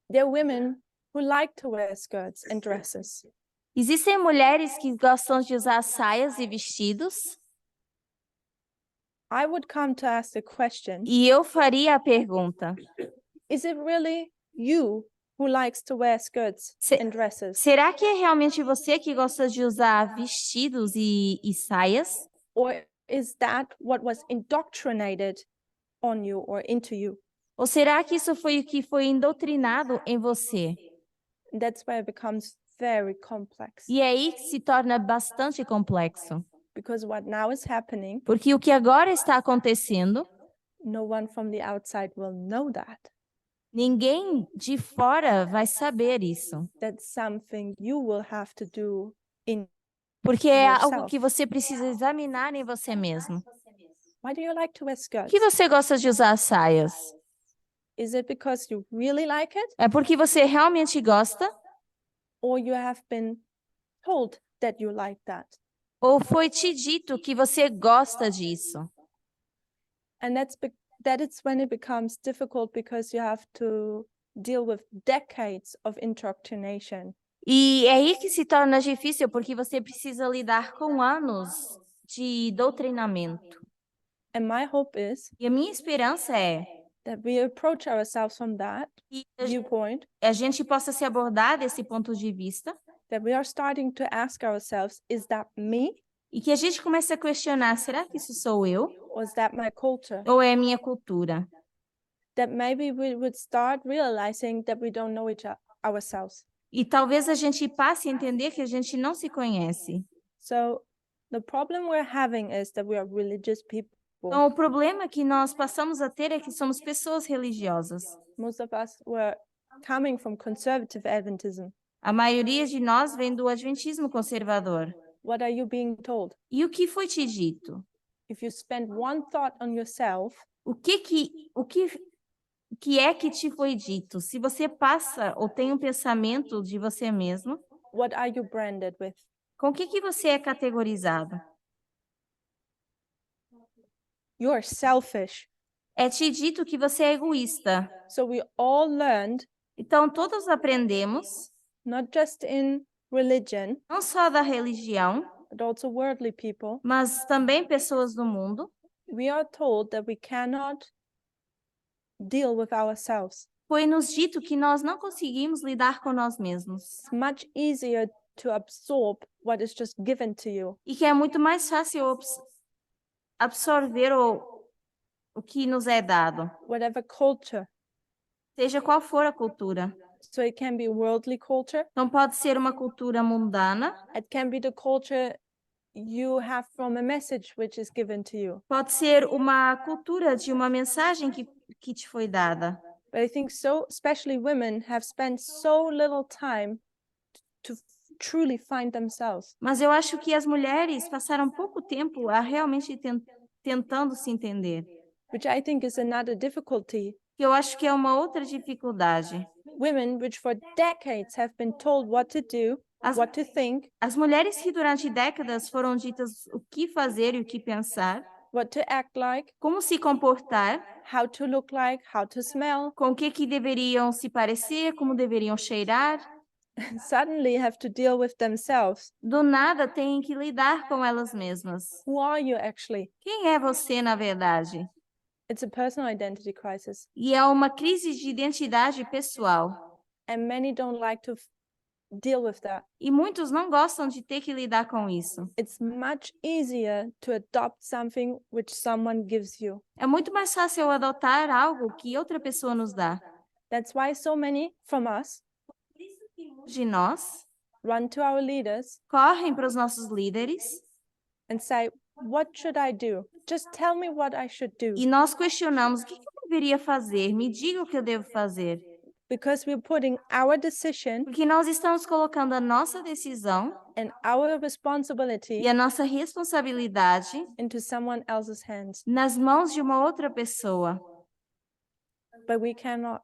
[SPEAKER 1] there are women who like to wear skirts and dresses.
[SPEAKER 2] existem mulheres que gostam de usar saias e vestidos.
[SPEAKER 1] I would come to ask the question,
[SPEAKER 2] E eu faria a pergunta:
[SPEAKER 1] is it really you who likes to wear skirts
[SPEAKER 2] Se-
[SPEAKER 1] and dresses?
[SPEAKER 2] será que é realmente você que gosta de usar vestidos e saias?
[SPEAKER 1] Or is that what was indoctrinated on you or into you?
[SPEAKER 2] Ou será que isso foi o que foi indoctrinado em você?
[SPEAKER 1] And that's where it becomes very complex.
[SPEAKER 2] E é aí que se torna bastante complexo.
[SPEAKER 1] Because what now is happening,
[SPEAKER 2] Porque o que agora está acontecendo,
[SPEAKER 1] no one from the outside will know that.
[SPEAKER 2] ninguém de fora vai saber isso.
[SPEAKER 1] That's something you will have to do in.
[SPEAKER 2] Porque é algo
[SPEAKER 1] yourself.
[SPEAKER 2] que você precisa examinar em você mesmo.
[SPEAKER 1] Why do you like to wear
[SPEAKER 2] Por
[SPEAKER 1] skirts?
[SPEAKER 2] que você gosta de usar saias?
[SPEAKER 1] Is it because you really like it,
[SPEAKER 2] É porque você realmente gosta?
[SPEAKER 1] or you have been told that you like that?
[SPEAKER 2] Ou foi te dito que você gosta disso?
[SPEAKER 1] And that is when it becomes difficult because you have to deal with decades of indoctrination.
[SPEAKER 2] E é aí que se torna difícil, porque você precisa lidar com anos de doutrinamento.
[SPEAKER 1] And my hope is
[SPEAKER 2] E a minha esperança é
[SPEAKER 1] that we approach ourselves from that
[SPEAKER 2] que
[SPEAKER 1] viewpoint,
[SPEAKER 2] a gente possa se abordar desse ponto de vista
[SPEAKER 1] that we are starting to ask ourselves, is that me,
[SPEAKER 2] e que a gente comece a questionar, será que isso sou eu?
[SPEAKER 1] or is that my culture?
[SPEAKER 2] Ou é a minha cultura?
[SPEAKER 1] that maybe we would start realizing that we don't know ourselves.
[SPEAKER 2] E talvez a gente passe a entender que a gente não se conhece.
[SPEAKER 1] So the problem we're having is that we are religious people.
[SPEAKER 2] Então, o problema que nós passamos a ter é que somos pessoas religiosas.
[SPEAKER 1] Most of us were coming from conservative Adventism.
[SPEAKER 2] A maioria de nós vem do adventismo conservador.
[SPEAKER 1] What are you being told?
[SPEAKER 2] E o que foi te dito?
[SPEAKER 1] If you spend one thought on yourself,
[SPEAKER 2] O que é que te foi dito? Se você passa ou tem um pensamento de você mesmo,
[SPEAKER 1] what are you branded with?
[SPEAKER 2] com o que você é categorizado?
[SPEAKER 1] You are selfish.
[SPEAKER 2] É te dito que você é egoísta.
[SPEAKER 1] So we all learned,
[SPEAKER 2] Então, todos aprendemos,
[SPEAKER 1] not just in religion,
[SPEAKER 2] não só da religião,
[SPEAKER 1] but also worldly people.
[SPEAKER 2] mas também pessoas do mundo,
[SPEAKER 1] We are told that we cannot deal with ourselves.
[SPEAKER 2] foi nos dito que nós não conseguimos lidar com nós mesmos.
[SPEAKER 1] It's much easier to absorb what is just given to you.
[SPEAKER 2] E que é muito mais fácil absorver o que nos é dado,
[SPEAKER 1] Whatever culture.
[SPEAKER 2] seja qual for a cultura.
[SPEAKER 1] So it can be worldly culture.
[SPEAKER 2] Então, pode ser uma cultura mundana,
[SPEAKER 1] It can be the culture you have from a message which is given to you.
[SPEAKER 2] pode ser uma cultura de uma mensagem que te foi dada.
[SPEAKER 1] But I think especially women have spent so little time to truly find themselves.
[SPEAKER 2] Mas eu acho que as mulheres passaram pouco tempo a realmente tentando se entender.
[SPEAKER 1] Which I think is another difficulty.
[SPEAKER 2] Eu acho que é uma outra dificuldade.
[SPEAKER 1] Women which for decades have been told what to do, what to think,
[SPEAKER 2] As mulheres que durante décadas foram ditas o que fazer e o que pensar,
[SPEAKER 1] what to act like,
[SPEAKER 2] como se comportar,
[SPEAKER 1] how to look like, how to smell,
[SPEAKER 2] com o que deveriam se parecer, como deveriam cheirar,
[SPEAKER 1] suddenly have to deal with themselves.
[SPEAKER 2] do nada têm que lidar com elas mesmas.
[SPEAKER 1] Who are you actually?
[SPEAKER 2] Quem é você, na verdade?
[SPEAKER 1] It's a personal identity crisis.
[SPEAKER 2] E é uma crise de identidade pessoal.
[SPEAKER 1] And many don't like to deal with that.
[SPEAKER 2] E muitos não gostam de ter que lidar com isso.
[SPEAKER 1] It's much easier to adopt something which someone gives you.
[SPEAKER 2] É muito mais fácil adotar algo que outra pessoa nos dá.
[SPEAKER 1] That's why so many from us
[SPEAKER 2] De nós,
[SPEAKER 1] run to our leaders
[SPEAKER 2] correm para os nossos líderes
[SPEAKER 1] and say, what should I do? Just tell me what I should do.
[SPEAKER 2] e nós questionamos: o que eu deveria fazer? Me diga o que eu devo fazer.
[SPEAKER 1] Because we're putting our decision
[SPEAKER 2] Porque nós estamos colocando a nossa decisão
[SPEAKER 1] and our responsibility
[SPEAKER 2] e a nossa responsabilidade
[SPEAKER 1] into someone else's hands.
[SPEAKER 2] nas mãos de uma outra pessoa.
[SPEAKER 1] But we cannot.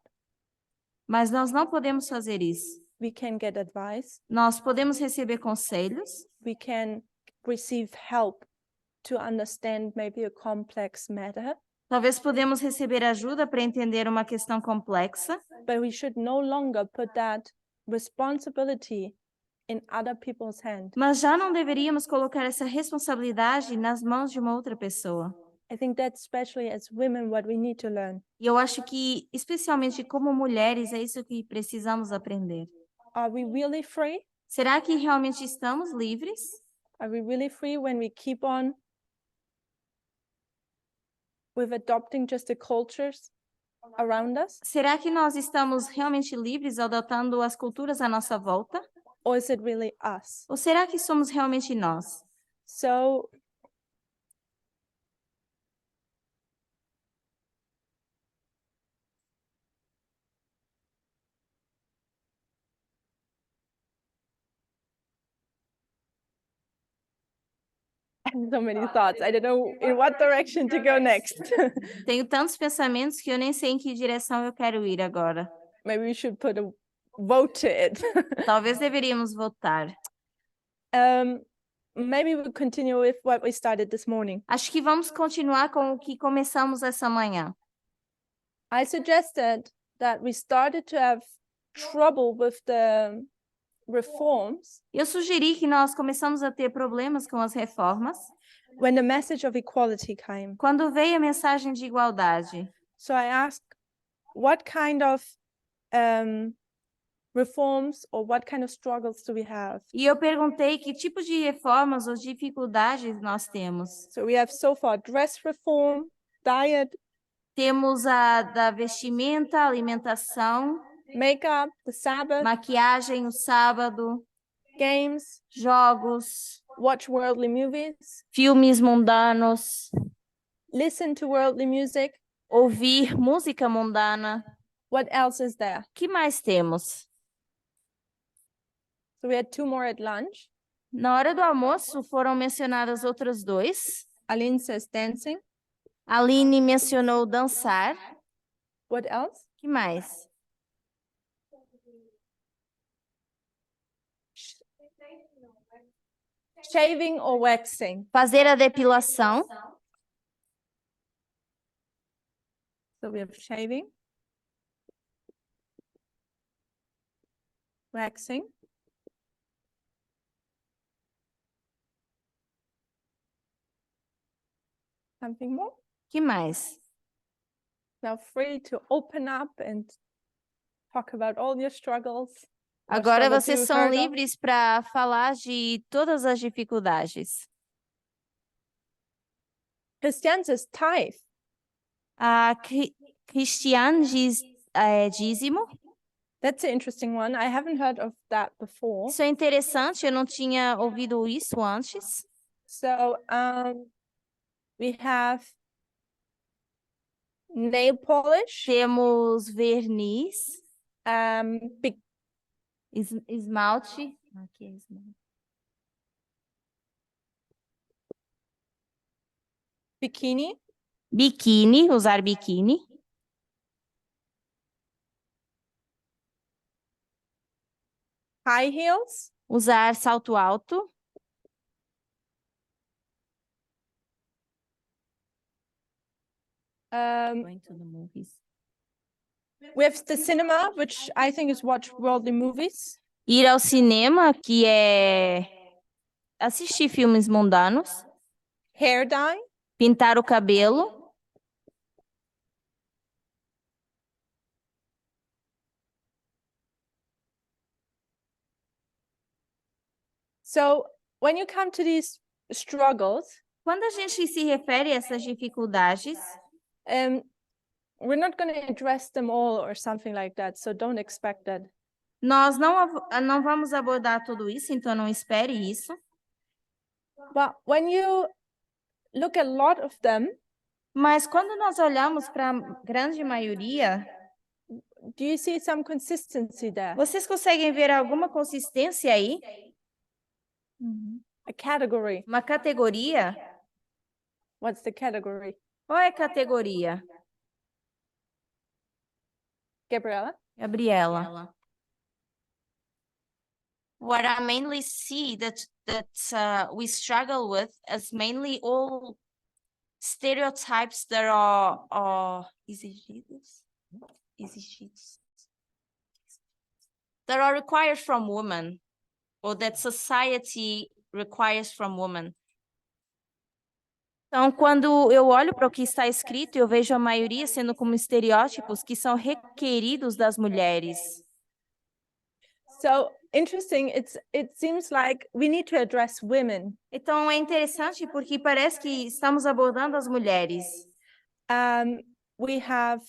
[SPEAKER 2] Mas nós não podemos fazer isso.
[SPEAKER 1] We can get advice.
[SPEAKER 2] Nós podemos receber conselhos,
[SPEAKER 1] We can receive help to understand maybe a complex matter.
[SPEAKER 2] talvez podemos receber ajuda para entender uma questão complexa,
[SPEAKER 1] But we should no longer put that responsibility in other people's hands.
[SPEAKER 2] mas já não deveríamos colocar essa responsabilidade nas mãos de uma outra pessoa.
[SPEAKER 1] I think that's especially as women what we need to learn.
[SPEAKER 2] E eu acho que, especialmente como mulheres, é isso que precisamos aprender.
[SPEAKER 1] Are we really free?
[SPEAKER 2] Será que realmente estamos livres?
[SPEAKER 1] Are we really free when we keep on with adopting just the cultures around us?
[SPEAKER 2] Será que nós estamos realmente livres adotando as culturas à nossa volta?
[SPEAKER 1] Or is it really us?
[SPEAKER 2] Ou será que somos realmente nós?
[SPEAKER 1] So so many thoughts. I don't know in what direction to go next.
[SPEAKER 2] Tenho tantos pensamentos que eu nem sei em que direção eu quero ir agora.
[SPEAKER 1] Maybe we should put a vote to it.
[SPEAKER 2] Talvez deveríamos votar.
[SPEAKER 1] Maybe we'll continue with what we started this morning.
[SPEAKER 2] Acho que vamos continuar com o que começamos essa manhã.
[SPEAKER 1] I suggested that we started to have trouble with the reforms
[SPEAKER 2] Eu sugeri que nós começamos a ter problemas com as reformas
[SPEAKER 1] when the message of equality came.
[SPEAKER 2] quando veio a mensagem de igualdade.
[SPEAKER 1] So I asked, what kind of reforms or what kind of struggles do we have?
[SPEAKER 2] E eu perguntei que tipo de reformas ou dificuldades nós temos.
[SPEAKER 1] So we have so far dress reform, diet,
[SPEAKER 2] Temos a da vestimenta, alimentação,
[SPEAKER 1] makeup, the Sabbath,
[SPEAKER 2] maquiagem, o sábado,
[SPEAKER 1] games,
[SPEAKER 2] jogos,
[SPEAKER 1] watch worldly movies,
[SPEAKER 2] filmes mundanos,
[SPEAKER 1] listen to worldly music.
[SPEAKER 2] ouvir música mundana.
[SPEAKER 1] What else is there?
[SPEAKER 2] O que mais temos?
[SPEAKER 1] So we had 2 more at lunch.
[SPEAKER 2] Na hora do almoço foram mencionadas outras 2.
[SPEAKER 1] Aline says dancing.
[SPEAKER 2] Aline mencionou dançar.
[SPEAKER 1] What else?
[SPEAKER 2] O que mais?
[SPEAKER 1] Shaving or waxing.
[SPEAKER 2] Fazer a depilação.
[SPEAKER 1] So we have shaving, waxing, something more.
[SPEAKER 2] O que mais?
[SPEAKER 1] Now free to open up and talk about all your struggles. or
[SPEAKER 2] Agora
[SPEAKER 1] struggles
[SPEAKER 2] vocês
[SPEAKER 1] you
[SPEAKER 2] são
[SPEAKER 1] heard of.
[SPEAKER 2] livres para falar de todas as dificuldades.
[SPEAKER 1] Christian says tithe.
[SPEAKER 2] A Cristiane diz dízimo.
[SPEAKER 1] That's an interesting one. I haven't heard of that before.
[SPEAKER 2] Isso é interessante, eu não tinha ouvido isso antes.
[SPEAKER 1] So we have nail polish,
[SPEAKER 2] Temos verniz,
[SPEAKER 1] big
[SPEAKER 2] esmalte. Aqui é esmalte.
[SPEAKER 1] bikini,
[SPEAKER 2] Biquíni, usar biquíni.
[SPEAKER 1] high heels,
[SPEAKER 2] Usar salto alto.
[SPEAKER 1] we have the cinema, which I think is watch worldly movies.
[SPEAKER 2] Ir ao cinema, que é assistir filmes mundanos.
[SPEAKER 1] Hair dye,
[SPEAKER 2] Pintar o cabelo.
[SPEAKER 1] so when you come to these struggles,
[SPEAKER 2] Quando a gente se refere a essas dificuldades,
[SPEAKER 1] we're not going to address them all or something like that, so don't expect that.
[SPEAKER 2] nós não vamos abordar tudo isso, então não espere isso.
[SPEAKER 1] But when you look at a lot of them,
[SPEAKER 2] Mas quando nós olhamos para a grande maioria,
[SPEAKER 1] do you see some consistency there?
[SPEAKER 2] vocês conseguem ver alguma consistência aí?
[SPEAKER 1] A category.
[SPEAKER 2] Uma categoria?
[SPEAKER 1] What's the category?
[SPEAKER 2] Qual é a categoria?
[SPEAKER 1] Gabriella?
[SPEAKER 2] Gabriela. What I mainly see that we struggle with is mainly all stereotypes that are exigidos, that are required from women, or that society requires from women. Então, quando eu olho para o que está escrito, eu vejo a maioria sendo como estereótipos que são requeridos das mulheres.
[SPEAKER 1] So interesting. It seems like we need to address women.
[SPEAKER 2] Então, é interessante porque parece que estamos abordando as mulheres.
[SPEAKER 1] We have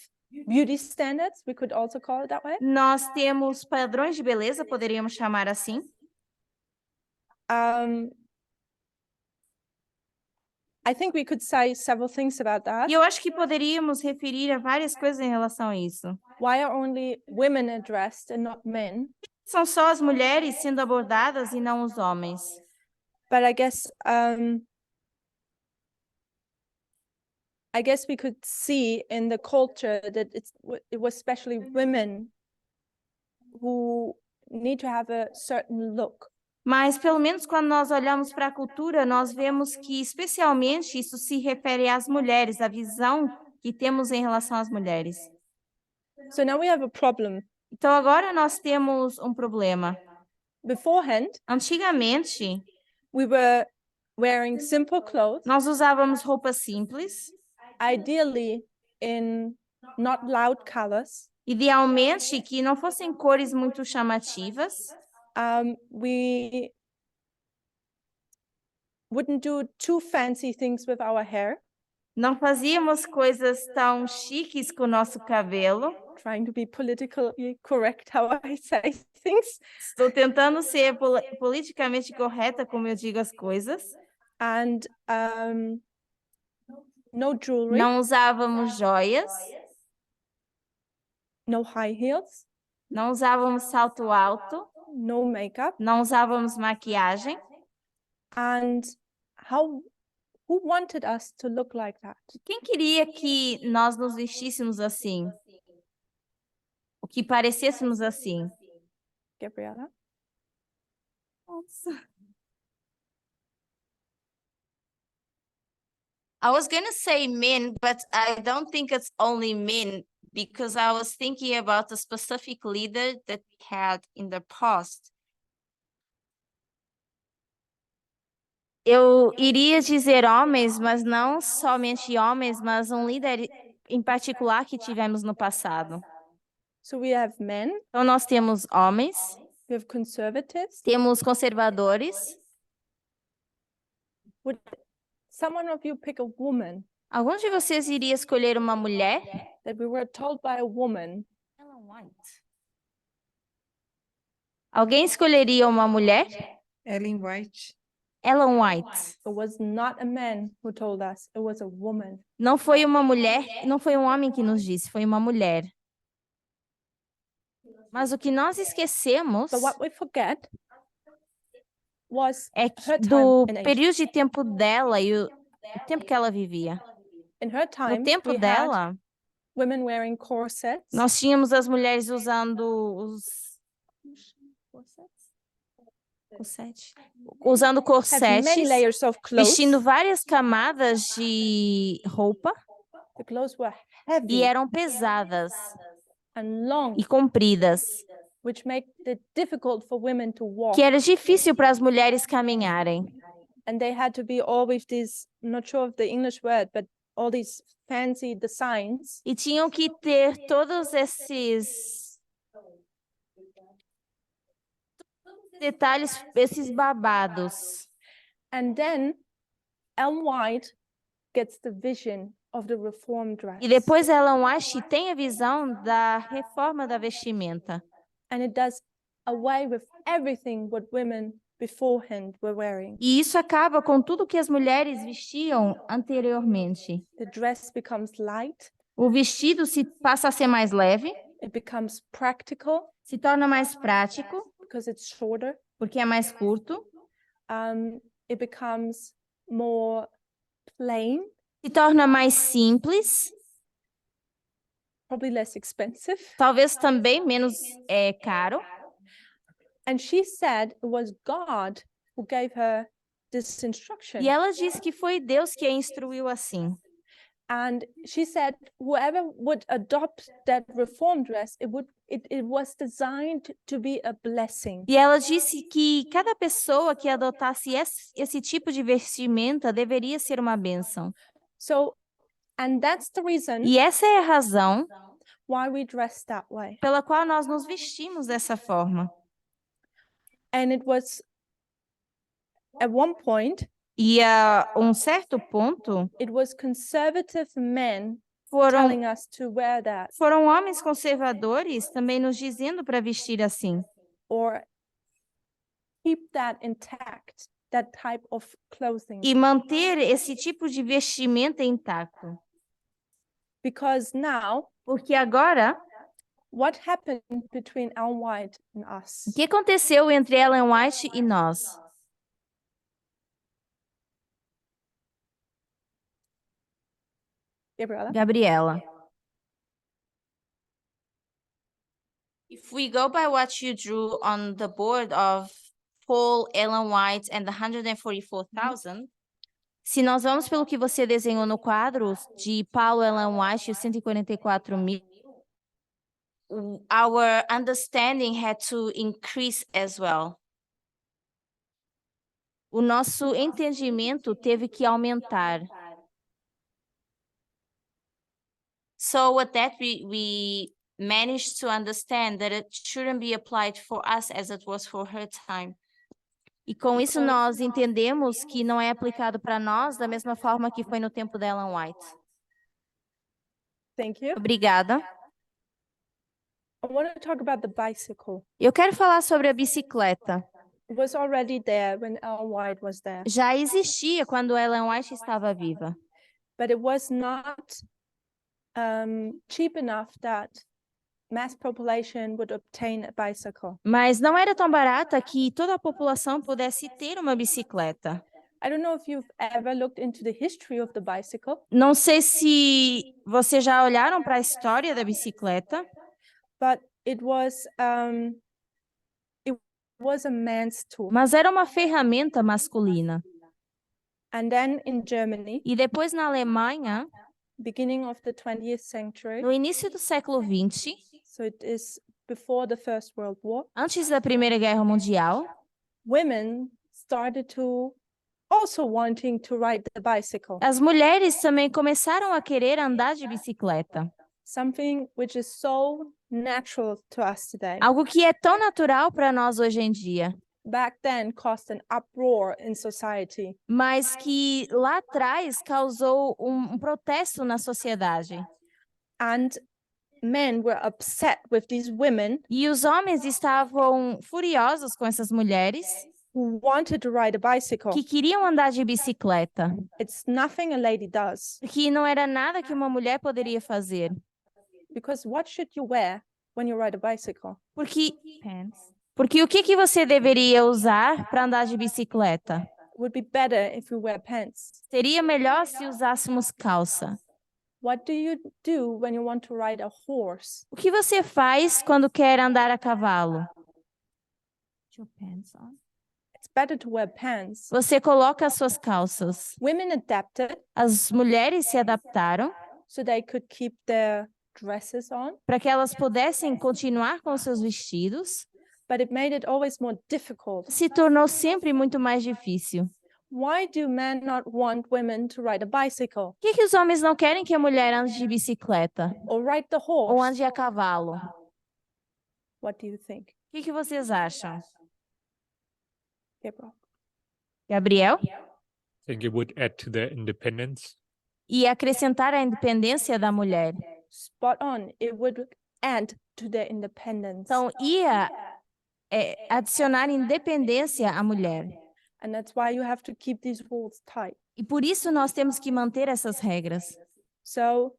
[SPEAKER 1] beauty standards. We could also call it that way.
[SPEAKER 2] Nós temos padrões de beleza, poderíamos chamar assim.
[SPEAKER 1] I think we could say several things about that.
[SPEAKER 2] E eu acho que poderíamos referir a várias coisas em relação a isso.
[SPEAKER 1] Why are only women addressed and not men?
[SPEAKER 2] São só as mulheres sendo abordadas e não os homens.
[SPEAKER 1] But I guess we could see in the culture that it was especially women who need to have a certain look.
[SPEAKER 2] Mas, pelo menos quando nós olhamos para a cultura, nós vemos que, especialmente, isso se refere às mulheres, a visão que temos em relação às mulheres.
[SPEAKER 1] So now we have a problem.
[SPEAKER 2] Então, agora nós temos um problema.
[SPEAKER 1] Beforehand,
[SPEAKER 2] Antigamente,
[SPEAKER 1] we were wearing simple clothes,
[SPEAKER 2] nós usávamos roupas simples,
[SPEAKER 1] ideally in not loud colors.
[SPEAKER 2] idealmente que não fossem cores muito chamativas.
[SPEAKER 1] We wouldn't do too fancy things with our hair.
[SPEAKER 2] Não fazíamos coisas tão chiques com o nosso cabelo.
[SPEAKER 1] Trying to be politically correct how I say things.
[SPEAKER 2] Estou tentando ser politicamente correta como eu digo as coisas.
[SPEAKER 1] And no jewelry,
[SPEAKER 2] Não usávamos joias,
[SPEAKER 1] no high heels,
[SPEAKER 2] não usávamos salto alto,
[SPEAKER 1] no makeup.
[SPEAKER 2] não usávamos maquiagem.
[SPEAKER 1] And who wanted us to look like that?
[SPEAKER 2] Quem queria que nós nos vestíssemos assim? O que parecêssemos assim?
[SPEAKER 1] Gabriella?
[SPEAKER 2] I was gonna say men, but I don't think it's only men because I was thinking about a specific leader that we had in the past. Eu iria dizer homens, mas não somente homens, mas um líder em particular que tivemos no passado.
[SPEAKER 1] So we have men,
[SPEAKER 2] Então nós temos homens,
[SPEAKER 1] we have conservatives.
[SPEAKER 2] temos conservadores.
[SPEAKER 1] Would someone of you pick a woman
[SPEAKER 2] Alguns de vocês iria escolher uma mulher?
[SPEAKER 1] that we were told by a woman
[SPEAKER 2] Alguém escolheria uma mulher?
[SPEAKER 4] Ellen White.
[SPEAKER 2] Ellen White.
[SPEAKER 1] it was not a man who told us, it was a woman.
[SPEAKER 2] Não foi uma mulher, não foi um homem que nos disse, foi uma mulher. Mas o que nós esquecemos
[SPEAKER 1] But what we forget was
[SPEAKER 2] é
[SPEAKER 1] her
[SPEAKER 2] do
[SPEAKER 1] time and age.
[SPEAKER 2] período de tempo dela e o tempo que ela vivia.
[SPEAKER 1] In her time,
[SPEAKER 2] No tempo
[SPEAKER 1] we had
[SPEAKER 2] dela,
[SPEAKER 1] women wearing corsets,
[SPEAKER 2] nós tínhamos as mulheres usando usando
[SPEAKER 1] had many
[SPEAKER 2] corsetes,
[SPEAKER 1] layers of clothes.
[SPEAKER 2] vestindo várias camadas de roupa
[SPEAKER 1] The clothes were
[SPEAKER 2] e
[SPEAKER 1] heavy
[SPEAKER 2] eram pesadas
[SPEAKER 1] and long,
[SPEAKER 2] e compridas,
[SPEAKER 1] which made it difficult for women to walk.
[SPEAKER 2] que era difícil para as mulheres caminharem.
[SPEAKER 1] And they had to be all with these, I'm not sure of the English word, but all these fancy designs.
[SPEAKER 2] E tinham que ter todos esses detalhes, esses babados.
[SPEAKER 1] And then Ellen White gets the vision of the reform dress.
[SPEAKER 2] E depois Ellen White tem a visão da reforma da vestimenta.
[SPEAKER 1] And it does away with everything what women beforehand were wearing.
[SPEAKER 2] E isso acaba com tudo que as mulheres vestiam anteriormente.
[SPEAKER 1] The dress becomes light,
[SPEAKER 2] O vestido se passa a ser mais leve,
[SPEAKER 1] it becomes practical
[SPEAKER 2] se torna mais prático,
[SPEAKER 1] because it's shorter.
[SPEAKER 2] porque é mais curto,
[SPEAKER 1] It becomes more plain,
[SPEAKER 2] se torna mais simples,
[SPEAKER 1] probably less expensive.
[SPEAKER 2] talvez também menos caro.
[SPEAKER 1] And she said it was God who gave her this instruction.
[SPEAKER 2] E ela disse que foi Deus que a instruiu assim.
[SPEAKER 1] And she said whoever would adopt that reform dress, it was designed to be a blessing.
[SPEAKER 2] E ela disse que cada pessoa que adotasse esse tipo de vestimenta deveria ser uma bênção.
[SPEAKER 1] So, and that's the reason
[SPEAKER 2] E essa é a razão
[SPEAKER 1] why we dress that way.
[SPEAKER 2] pela qual nós nos vestimos dessa forma.
[SPEAKER 1] And it was at one point,
[SPEAKER 2] E a um certo ponto,
[SPEAKER 1] it was conservative men
[SPEAKER 2] foram
[SPEAKER 1] telling us to wear that,
[SPEAKER 2] homens conservadores também nos dizendo para vestir assim.
[SPEAKER 1] or keep that intact, that type of clothing.
[SPEAKER 2] E manter esse tipo de vestimenta intacto.
[SPEAKER 1] Because now,
[SPEAKER 2] Porque agora,
[SPEAKER 1] what happened between Ellen White and us?
[SPEAKER 2] o que aconteceu entre Ellen White e nós? Gabriela. If we go by what you drew on the board of Paul, Ellen White and the 144,000, se nós vamos pelo que você desenhou no quadro de Paulo, Ellen White e os 144.000, our understanding had to increase as well. O nosso entendimento teve que aumentar. So with that, we managed to understand that it shouldn't be applied for us as it was for her time. E com isso nós entendemos que não é aplicado para nós da mesma forma que foi no tempo da Ellen White.
[SPEAKER 1] Thank you.
[SPEAKER 2] Obrigada.
[SPEAKER 1] I want to talk about the bicycle.
[SPEAKER 2] Eu quero falar sobre a bicicleta.
[SPEAKER 1] It was already there when Ellen White was there,
[SPEAKER 2] Já existia quando Ellen White estava viva,
[SPEAKER 1] but it was not cheap enough that mass population would obtain a bicycle.
[SPEAKER 2] mas não era tão barata que toda a população pudesse ter uma bicicleta.
[SPEAKER 1] I don't know if you've ever looked into the history of the bicycle,
[SPEAKER 2] Não sei se vocês já olharam para a história da bicicleta,
[SPEAKER 1] but it was a man's tool.
[SPEAKER 2] mas era uma ferramenta masculina.
[SPEAKER 1] And then in Germany,
[SPEAKER 2] E depois na Alemanha,
[SPEAKER 1] beginning of the 20th century,
[SPEAKER 2] no início do século XX,
[SPEAKER 1] so it is before the First World War,
[SPEAKER 2] antes da Primeira Guerra Mundial,
[SPEAKER 1] women started to also wanting to ride the bicycle,
[SPEAKER 2] as mulheres também começaram a querer andar de bicicleta.
[SPEAKER 1] something which is so natural to us today.
[SPEAKER 2] Algo que é tão natural para nós hoje em dia,
[SPEAKER 1] Back then caused an uproar in society.
[SPEAKER 2] mas que lá atrás causou um protesto na sociedade.
[SPEAKER 1] And men were upset with these women
[SPEAKER 2] E os homens estavam furiosos com essas mulheres
[SPEAKER 1] who wanted to ride a bicycle.
[SPEAKER 2] que queriam andar de bicicleta,
[SPEAKER 1] It's nothing a lady does,
[SPEAKER 2] que não era nada que uma mulher poderia fazer.
[SPEAKER 1] because what should you wear when you ride a bicycle?
[SPEAKER 2] Porque o que você deveria usar para andar de bicicleta?
[SPEAKER 1] It would be better if you wear pants.
[SPEAKER 2] Seria melhor se usássemos calça.
[SPEAKER 1] What do you do when you want to ride a horse?
[SPEAKER 2] O que você faz quando quer andar a cavalo?
[SPEAKER 1] It's better to wear pants.
[SPEAKER 2] Você coloca as suas calças.
[SPEAKER 1] Women adapted
[SPEAKER 2] As mulheres se adaptaram
[SPEAKER 1] so they could keep their dresses on,
[SPEAKER 2] para que elas pudessem continuar com seus vestidos.
[SPEAKER 1] but it made it always more difficult.
[SPEAKER 2] Se tornou sempre muito mais difícil.
[SPEAKER 1] Why do men not want women to ride a bicycle
[SPEAKER 2] Por que os homens não querem que a mulher ande de bicicleta
[SPEAKER 1] or ride the
[SPEAKER 2] ou
[SPEAKER 1] horse?
[SPEAKER 2] ande a cavalo?
[SPEAKER 1] What do you think,
[SPEAKER 2] O que vocês acham?
[SPEAKER 1] Gabriel?
[SPEAKER 2] Gabriel?
[SPEAKER 6] I think it would add to their independence.
[SPEAKER 2] E acrescentar a independência da mulher.
[SPEAKER 1] Spot on. It would add to their independence.
[SPEAKER 2] Então, ia adicionar independência à mulher.
[SPEAKER 1] And that's why you have to keep these rules tight.
[SPEAKER 2] E por isso nós temos que manter essas regras.
[SPEAKER 1] So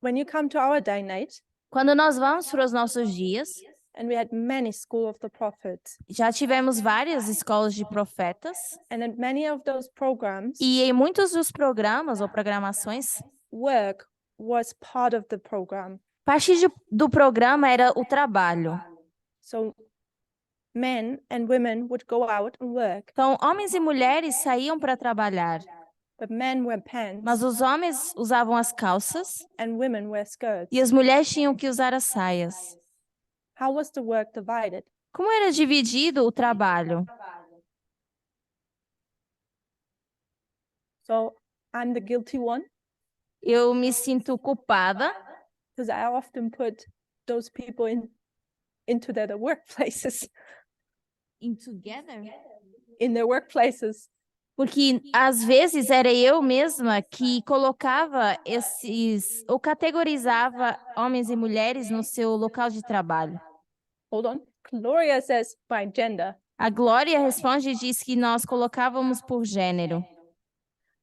[SPEAKER 1] when you come to our day night,
[SPEAKER 2] Quando nós vamos para os nossos dias,
[SPEAKER 1] and we had many School of the Prophets,
[SPEAKER 2] já tivemos várias escolas de profetas,
[SPEAKER 1] and in many of those programs,
[SPEAKER 2] e em muitos dos programas ou programações,
[SPEAKER 1] work was part of the program.
[SPEAKER 2] parte do programa era o trabalho.
[SPEAKER 1] So men and women would go out and work,
[SPEAKER 2] Então, homens e mulheres saíam para trabalhar,
[SPEAKER 1] but men wear pants
[SPEAKER 2] mas os homens usavam as calças
[SPEAKER 1] and women wear skirts.
[SPEAKER 2] e as mulheres tinham que usar as saias.
[SPEAKER 1] How was the work divided?
[SPEAKER 2] Como era dividido o trabalho?
[SPEAKER 1] So I'm the guilty one
[SPEAKER 2] Eu me sinto culpada,
[SPEAKER 1] because I often put those people into their workplaces, in their workplaces.
[SPEAKER 2] porque às vezes era eu mesma que colocava ou categorizava homens e mulheres no seu local de trabalho.
[SPEAKER 1] Hold on. Gloria says by gender,
[SPEAKER 2] A Glória responde e diz que nós colocávamos por gênero.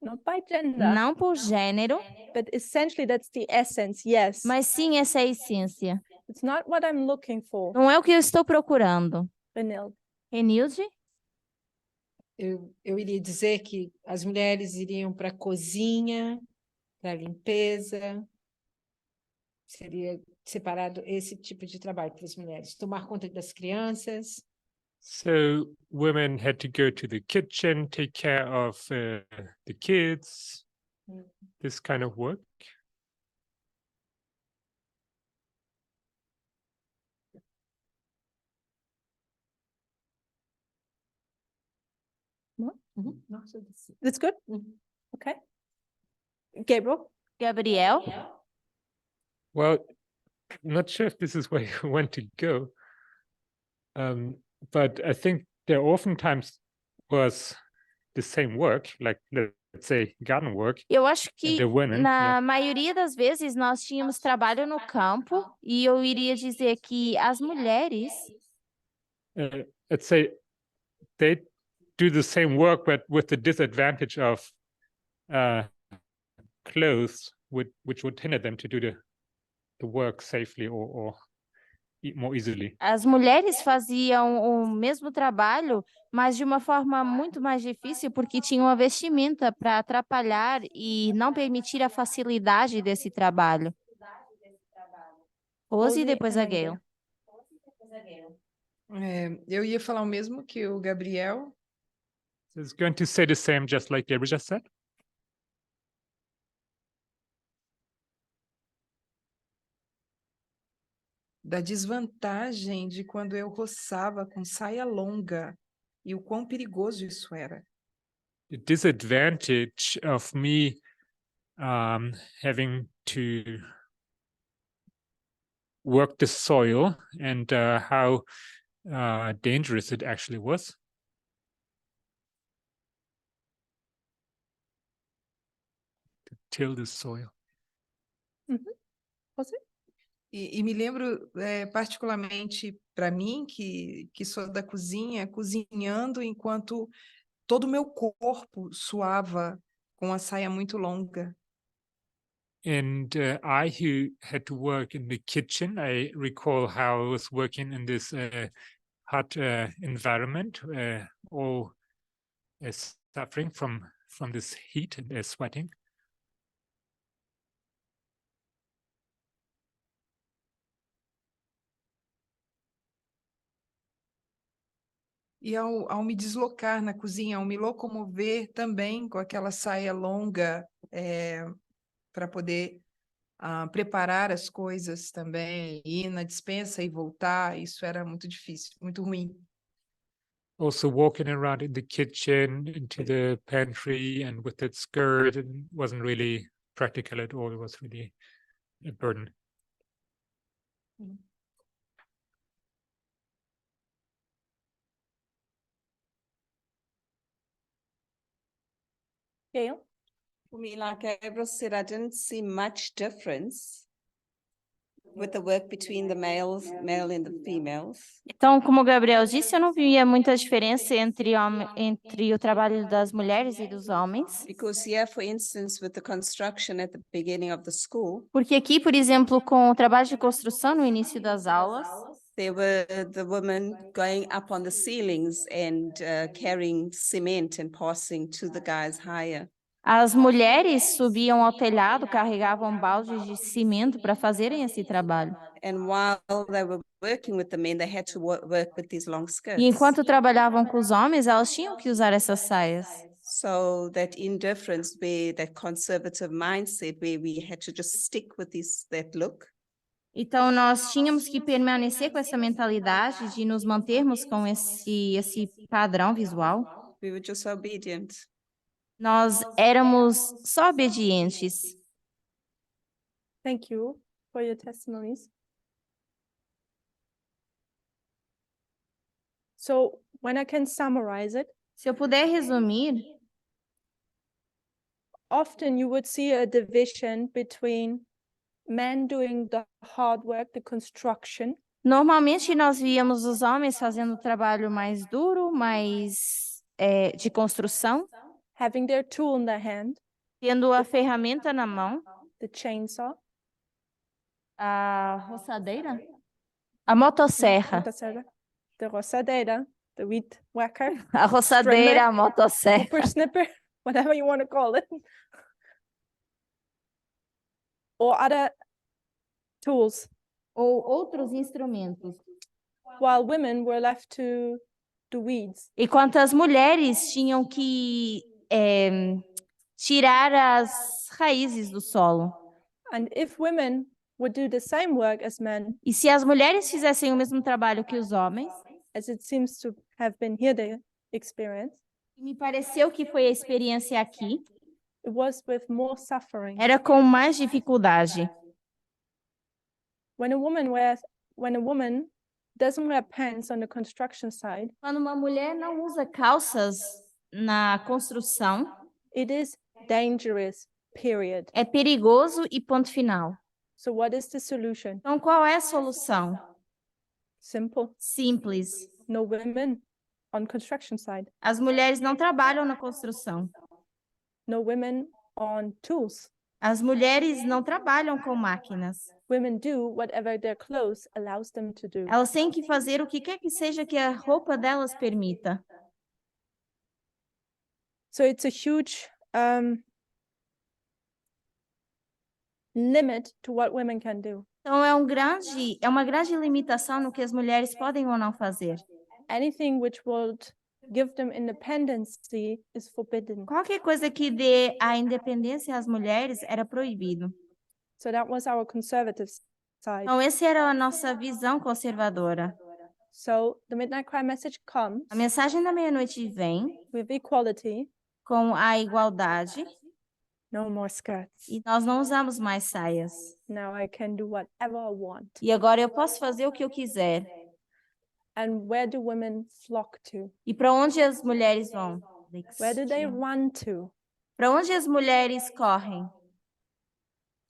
[SPEAKER 1] not by gender,
[SPEAKER 2] Não por gênero,
[SPEAKER 1] but essentially that's the essence. Yes.
[SPEAKER 2] mas sim essa é a essência.
[SPEAKER 1] It's not what I'm looking for,
[SPEAKER 2] Não é o que eu estou procurando.
[SPEAKER 1] Vanille.
[SPEAKER 2] Renilde?
[SPEAKER 7] Eu iria dizer que as mulheres iriam para a cozinha, para a limpeza. Seria separado esse tipo de trabalho para as mulheres. Tomar conta das crianças.
[SPEAKER 6] So women had to go to the kitchen, take care of the kids, this kind of work.
[SPEAKER 1] That's good. Okay. Gabriel.
[SPEAKER 2] Gabriel?
[SPEAKER 6] Well, not sure if this is where you want to go. But I think there oftentimes was the same work, like let's say garden work,
[SPEAKER 2] Eu acho que
[SPEAKER 6] the women,
[SPEAKER 2] na maioria das vezes nós tínhamos trabalho no campo e eu iria dizer que as mulheres
[SPEAKER 6] let's say they do the same work, but with the disadvantage of clothes, which would hinder them to do the work safely or more easily.
[SPEAKER 2] as mulheres faziam o mesmo trabalho, mas de uma forma muito mais difícil, porque tinham a vestimenta para atrapalhar e não permitir a facilidade desse trabalho. Rose e depois a Gayle.
[SPEAKER 8] Eu ia falar o mesmo que o Gabriel.
[SPEAKER 6] So it's going to say the same, just like Gabriel just said.
[SPEAKER 8] Da desvantagem de quando eu roçava com saia longa e o quão perigoso isso era.
[SPEAKER 6] The disadvantage of me having to work the soil and how dangerous it actually was. To till the soil.
[SPEAKER 1] Você?
[SPEAKER 8] E me lembro particularmente para mim, que sou da cozinha, cozinhando enquanto todo o meu corpo suava com a saia muito longa.
[SPEAKER 6] And I, who had to work in the kitchen, I recall how I was working in this hot environment, all suffering from this heat and sweating.
[SPEAKER 8] E ao me deslocar na cozinha, ao me locomover também com aquela saia longa para poder preparar as coisas também, ir na despensa e voltar, isso era muito difícil, muito ruim.
[SPEAKER 6] Also walking around in the kitchen, into the pantry, and with that skirt, it wasn't really practical at all. It was really a burden.
[SPEAKER 1] Gayle?
[SPEAKER 4] For me, like Gabriel said, I didn't see much difference with the work between the male and the females.
[SPEAKER 2] Então, como o Gabriel disse, eu não via muita diferença entre o trabalho das mulheres e dos homens.
[SPEAKER 4] Because here, for instance, with the construction at the beginning of the school,
[SPEAKER 2] Porque aqui, por exemplo, com o trabalho de construção no início das aulas,
[SPEAKER 4] there were the women going up on the ceilings and carrying cement and passing to the guys higher.
[SPEAKER 2] as mulheres subiam ao telhado, carregavam baldes de cimento para fazerem esse trabalho.
[SPEAKER 4] And while they were working with the men, they had to work with these long skirts.
[SPEAKER 2] E enquanto trabalhavam com os homens, elas tinham que usar essas saias.
[SPEAKER 4] So that indifference, where that conservative mindset, where we had to just stick with that look.
[SPEAKER 2] Então, nós tínhamos que permanecer com essa mentalidade de nos mantermos com esse padrão visual.
[SPEAKER 4] We were just obedient.
[SPEAKER 2] Nós éramos só obedientes.
[SPEAKER 1] Thank you for your testimonies. So when I can summarize it,
[SPEAKER 2] Se eu puder resumir,
[SPEAKER 1] often you would see a division between men doing the hard work, the construction,
[SPEAKER 2] normalmente nós víamos os homens fazendo o trabalho mais duro, mais de construção,
[SPEAKER 1] having their tool in their hand,
[SPEAKER 2] tendo a ferramenta na mão,
[SPEAKER 1] the chainsaw,
[SPEAKER 2] a roçadeira, a motosserra,
[SPEAKER 1] the roçadeira, the weed whacker,
[SPEAKER 2] a roçadeira, a motosserra,
[SPEAKER 1] snipper, snipper, whatever you want to call it, or other tools,
[SPEAKER 2] ou outros instrumentos.
[SPEAKER 1] while women were left to do weeds.
[SPEAKER 2] Enquanto as mulheres tinham que tirar as raízes do solo.
[SPEAKER 1] And if women would do the same work as men,
[SPEAKER 2] E se as mulheres fizessem o mesmo trabalho que os homens,
[SPEAKER 1] as it seems to have been here the experience,
[SPEAKER 2] me pareceu que foi a experiência aqui,
[SPEAKER 1] it was with more suffering.
[SPEAKER 2] era com mais dificuldade.
[SPEAKER 1] When a woman doesn't wear pants on the construction site,
[SPEAKER 2] Quando uma mulher não usa calças na construção,
[SPEAKER 1] it is dangerous, period.
[SPEAKER 2] é perigoso e ponto final.
[SPEAKER 1] So what is the solution?
[SPEAKER 2] Então, qual é a solução?
[SPEAKER 1] Simple.
[SPEAKER 2] Simples.
[SPEAKER 1] No women on construction site.
[SPEAKER 2] As mulheres não trabalham na construção.
[SPEAKER 1] No women on tools.
[SPEAKER 2] As mulheres não trabalham com máquinas.
[SPEAKER 1] Women do whatever their clothes allows them to do.
[SPEAKER 2] Elas têm que fazer o que quer que seja que a roupa delas permita.
[SPEAKER 1] So it's a huge limit to what women can do.
[SPEAKER 2] Então, é uma grande limitação no que as mulheres podem ou não fazer.
[SPEAKER 1] Anything which would give them independency is forbidden.
[SPEAKER 2] Qualquer coisa que dê a independência às mulheres era proibido.
[SPEAKER 1] So that was our conservative side.
[SPEAKER 2] Então, essa era a nossa visão conservadora.
[SPEAKER 1] So the Midnight Cry message comes
[SPEAKER 2] A mensagem da meia-noite vem
[SPEAKER 1] with equality,
[SPEAKER 2] com a igualdade
[SPEAKER 1] no more skirts.
[SPEAKER 2] e nós não usamos mais saias.
[SPEAKER 1] Now I can do whatever I want.
[SPEAKER 2] E agora eu posso fazer o que eu quiser.
[SPEAKER 1] And where do women flock to?
[SPEAKER 2] E para onde as mulheres vão?
[SPEAKER 1] Where do they run to?
[SPEAKER 2] Para onde as mulheres correm?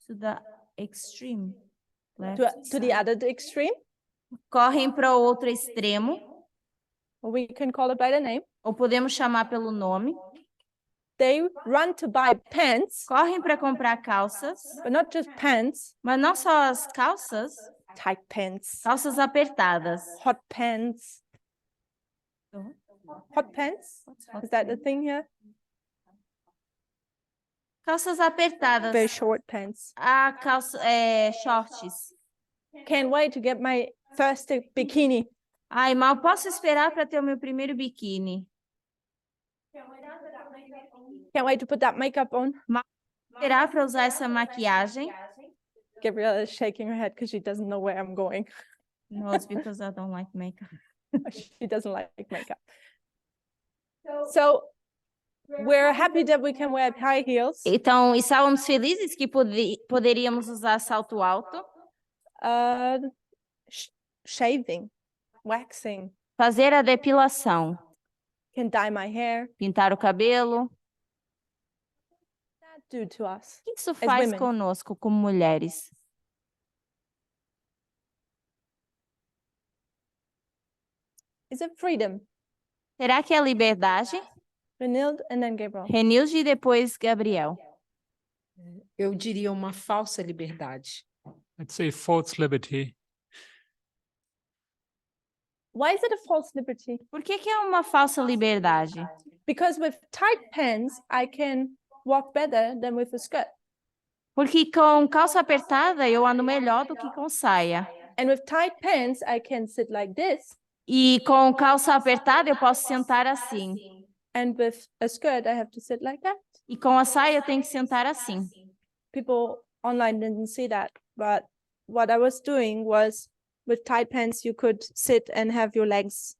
[SPEAKER 2] To the extreme.
[SPEAKER 1] To the other extreme?
[SPEAKER 2] Correm para o outro extremo,
[SPEAKER 1] Or we can call it by the name.
[SPEAKER 2] ou podemos chamar pelo nome.
[SPEAKER 1] They run to buy pants,
[SPEAKER 2] Correm para comprar calças,
[SPEAKER 1] but not just pants,
[SPEAKER 2] mas não só as calças,
[SPEAKER 1] tight pants,
[SPEAKER 2] calças apertadas.
[SPEAKER 1] hot pants. Hot pants? Is that the thing here?
[SPEAKER 2] Calças apertadas.
[SPEAKER 1] Very short pants.
[SPEAKER 2] Shorts.
[SPEAKER 1] Can't wait to get my first bikini.
[SPEAKER 2] Ai, mal posso esperar para ter o meu primeiro biquíni.
[SPEAKER 1] Can't wait to put that makeup on.
[SPEAKER 2] Esperar para usar essa maquiagem.
[SPEAKER 1] Gabriella is shaking her head because she doesn't know where I'm going.
[SPEAKER 2] No, it's because I don't like makeup.
[SPEAKER 1] She doesn't like makeup. So we're happy that we can wear high heels.
[SPEAKER 2] Então, estávamos felizes que poderíamos usar salto alto.
[SPEAKER 1] Shaving, waxing,
[SPEAKER 2] Fazer a depilação.
[SPEAKER 1] can dye my hair.
[SPEAKER 2] Pintar o cabelo.
[SPEAKER 1] What does that do to us?
[SPEAKER 2] O que isso faz
[SPEAKER 1] women.
[SPEAKER 2] conosco como mulheres?
[SPEAKER 1] Is it freedom?
[SPEAKER 2] Será que é liberdade?
[SPEAKER 1] Renilde and then Gabriel.
[SPEAKER 2] Renilde e depois Gabriel.
[SPEAKER 7] Eu diria uma falsa liberdade.
[SPEAKER 6] I'd say false liberty.
[SPEAKER 1] Why is it a false liberty?
[SPEAKER 2] Por que que é uma falsa liberdade?
[SPEAKER 1] Because with tight pants, I can walk better than with a skirt.
[SPEAKER 2] Porque com calça apertada eu ando melhor do que com saia.
[SPEAKER 1] And with tight pants, I can sit like this.
[SPEAKER 2] E com calça apertada eu posso sentar assim.
[SPEAKER 1] And with a skirt, I have to sit like that.
[SPEAKER 2] E com a saia eu tenho que sentar assim.
[SPEAKER 1] People online didn't see that, but what I was doing was with tight pants, you could sit and have your legs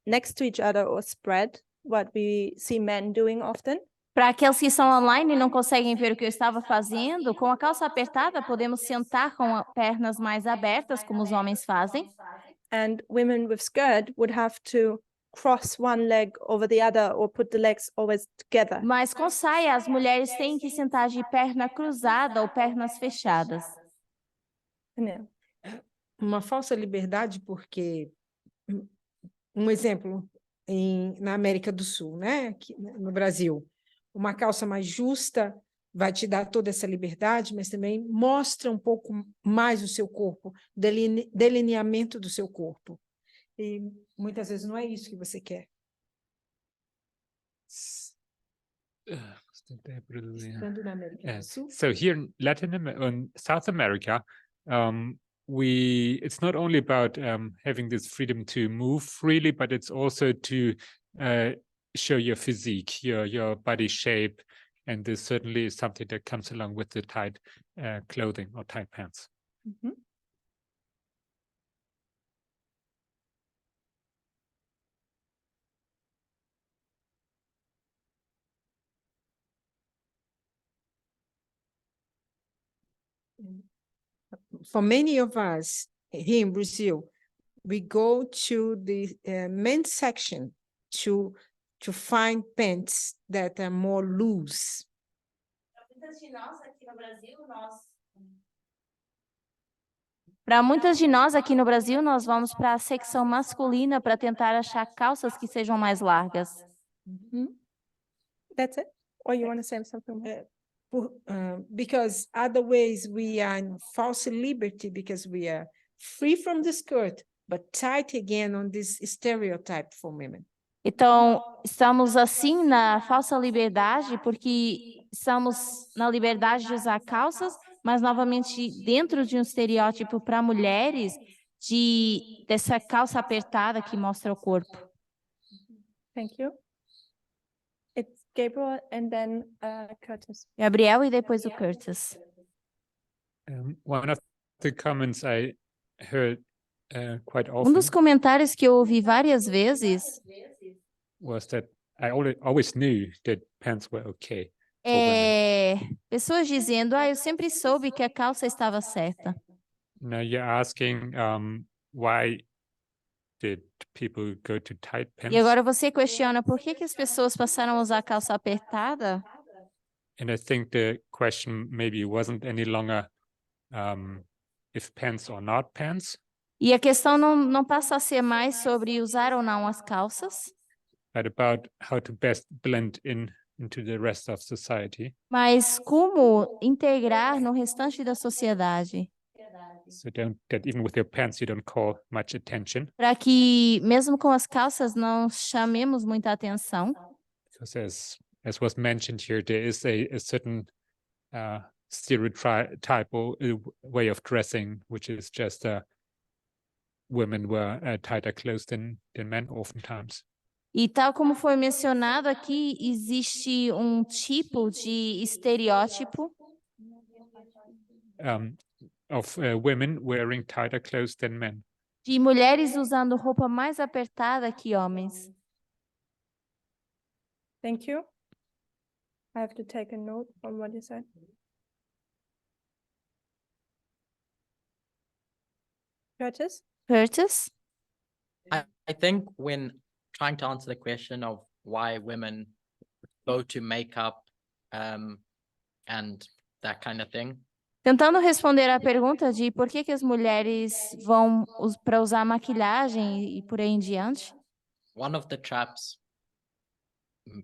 [SPEAKER 1] next to each other or spread, what we see men doing often.
[SPEAKER 2] Para aqueles que são online e não conseguem ver o que eu estava fazendo, com a calça apertada podemos sentar com as pernas mais abertas, como os homens fazem.
[SPEAKER 1] And women with skirt would have to cross one leg over the other or put the legs always together.
[SPEAKER 2] Mas com saia, as mulheres têm que sentar de perna cruzada ou pernas fechadas.
[SPEAKER 1] Yeah.
[SPEAKER 7] Uma falsa liberdade porque, um exemplo, na América do Sul, né? Aqui no Brasil, uma calça mais justa vai te dar toda essa liberdade, mas também mostra um pouco mais o seu corpo, delineamento do seu corpo. E muitas vezes não é isso que você quer. Estando na América do Sul.
[SPEAKER 6] So here in South America, it's not only about having this freedom to move freely, but it's also to show your physique, your body shape, and this certainly is something that comes along with the tight clothing or tight pants.
[SPEAKER 1] Mhm.
[SPEAKER 7] For many of us here in Brazil, we go to the men's section to find pants that are more loose.
[SPEAKER 2] Para muitas de nós aqui no Brasil, nós vamos para a secção masculina para tentar achar calças que sejam mais largas.
[SPEAKER 1] That's it? Or you want to say something more?
[SPEAKER 7] Because other ways we are in false liberty because we are free from the skirt, but tight again on this stereotype for women.
[SPEAKER 2] Então, estamos assim na falsa liberdade, porque estamos na liberdade de usar calças, mas novamente dentro de um estereótipo para mulheres dessa calça apertada que mostra o corpo.
[SPEAKER 1] Thank you. It's Gabriel and then Curtis.
[SPEAKER 2] Gabriel e depois o Curtis.
[SPEAKER 6] One of the comments I heard quite
[SPEAKER 2] Um dos
[SPEAKER 6] often
[SPEAKER 2] comentários que eu ouvi várias vezes
[SPEAKER 6] was that I always knew that pants were okay for women.
[SPEAKER 2] pessoas dizendo, eu sempre soube que a calça estava certa.
[SPEAKER 6] Now you're asking why did people go to tight pants?
[SPEAKER 2] E agora você questiona por que as pessoas passaram a usar calça apertada?
[SPEAKER 6] And I think the question maybe wasn't any longer if pants or not pants,
[SPEAKER 2] E a questão não passa a ser mais sobre usar ou não as calças,
[SPEAKER 6] but about how to best blend into the rest of society.
[SPEAKER 2] mas como integrar no restante da sociedade,
[SPEAKER 6] So that even with your pants you don't call much attention.
[SPEAKER 2] para que mesmo com as calças não chamemos muita atenção.
[SPEAKER 6] Because as was mentioned here, there is a certain stereotype or way of dressing, which is just women wear tighter clothes than men oftentimes.
[SPEAKER 2] E tal como foi mencionado aqui, existe um tipo de estereótipo
[SPEAKER 6] Of women wearing tighter clothes than men.
[SPEAKER 2] de mulheres usando roupa mais apertada que homens.
[SPEAKER 1] Thank you. I have to take a note on what you said. Curtis?
[SPEAKER 2] Curtis?
[SPEAKER 3] I think when trying to answer the question of why women go to makeup and that kind of thing,
[SPEAKER 2] Tentando responder à pergunta de por que as mulheres vão para usar maquiagem e por aí em diante.
[SPEAKER 3] one of the traps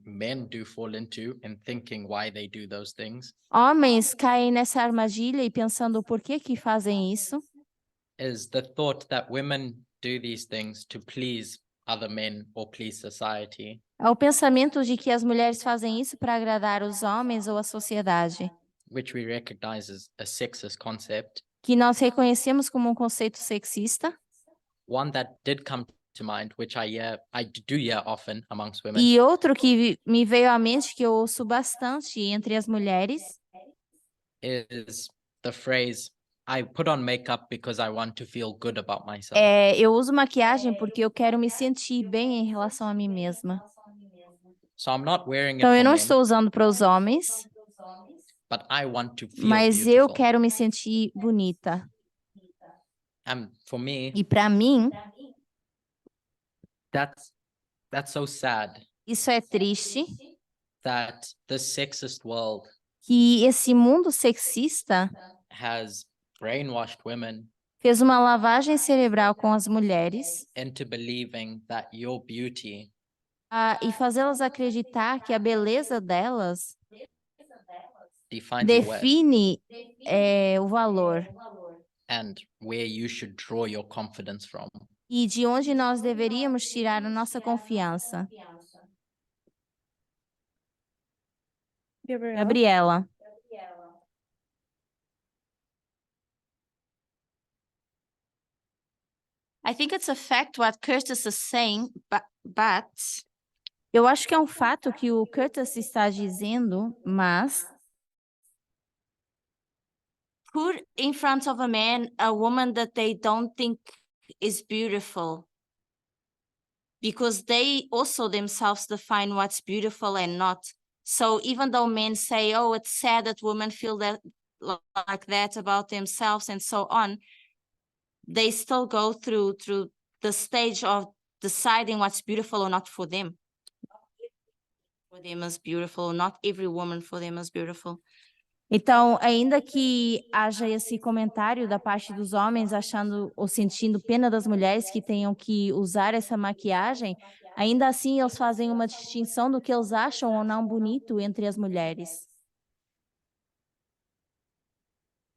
[SPEAKER 3] men do fall into in thinking why they do those things
[SPEAKER 2] Homens caem nessa armadilha e pensando por que fazem isso.
[SPEAKER 3] is the thought that women do these things to please other men or please society.
[SPEAKER 2] É o pensamento de que as mulheres fazem isso para agradar os homens ou a sociedade,
[SPEAKER 3] Which we recognize as a sexist concept.
[SPEAKER 2] que nós reconhecemos como um conceito sexista.
[SPEAKER 3] One that did come to mind, which I do hear often amongst women,
[SPEAKER 2] E outro que me veio à mente, que eu ouço bastante entre as mulheres,
[SPEAKER 3] is the phrase, I put on makeup because I want to feel good about myself.
[SPEAKER 2] eu uso maquiagem porque eu quero me sentir bem em relação a mim mesma.
[SPEAKER 3] So I'm not wearing it
[SPEAKER 2] Então eu
[SPEAKER 3] for
[SPEAKER 2] não
[SPEAKER 3] men,
[SPEAKER 2] estou usando para os homens,
[SPEAKER 3] but I want to feel
[SPEAKER 2] mas eu
[SPEAKER 3] beautiful.
[SPEAKER 2] quero me sentir bonita.
[SPEAKER 3] And for me,
[SPEAKER 2] E para mim,
[SPEAKER 3] that's so sad
[SPEAKER 2] isso é triste,
[SPEAKER 3] that the sexist world
[SPEAKER 2] que esse mundo sexista
[SPEAKER 3] has brainwashed women
[SPEAKER 2] fez uma lavagem cerebral com as mulheres
[SPEAKER 3] into believing that your beauty
[SPEAKER 2] e fazê-las acreditar que a beleza delas
[SPEAKER 3] defines your worth
[SPEAKER 2] define o valor
[SPEAKER 3] and where you should draw your confidence from.
[SPEAKER 2] e de onde nós deveríamos tirar a nossa confiança. Gabriela. I think it's a fact what Curtis is saying, but eu acho que é um fato que o Curtis está dizendo, mas put in front of a man a woman that they don't think is beautiful, because they also themselves define what's beautiful and not. So even though men say, oh, it's sad that women feel that like that about themselves and so on, they still go through the stage of deciding what's beautiful or not for them. For them is beautiful, not every woman for them is beautiful. Então, ainda que haja esse comentário da parte dos homens achando ou sentindo pena das mulheres que tenham que usar essa maquiagem, ainda assim eles fazem uma distinção do que eles acham ou não bonito entre as mulheres.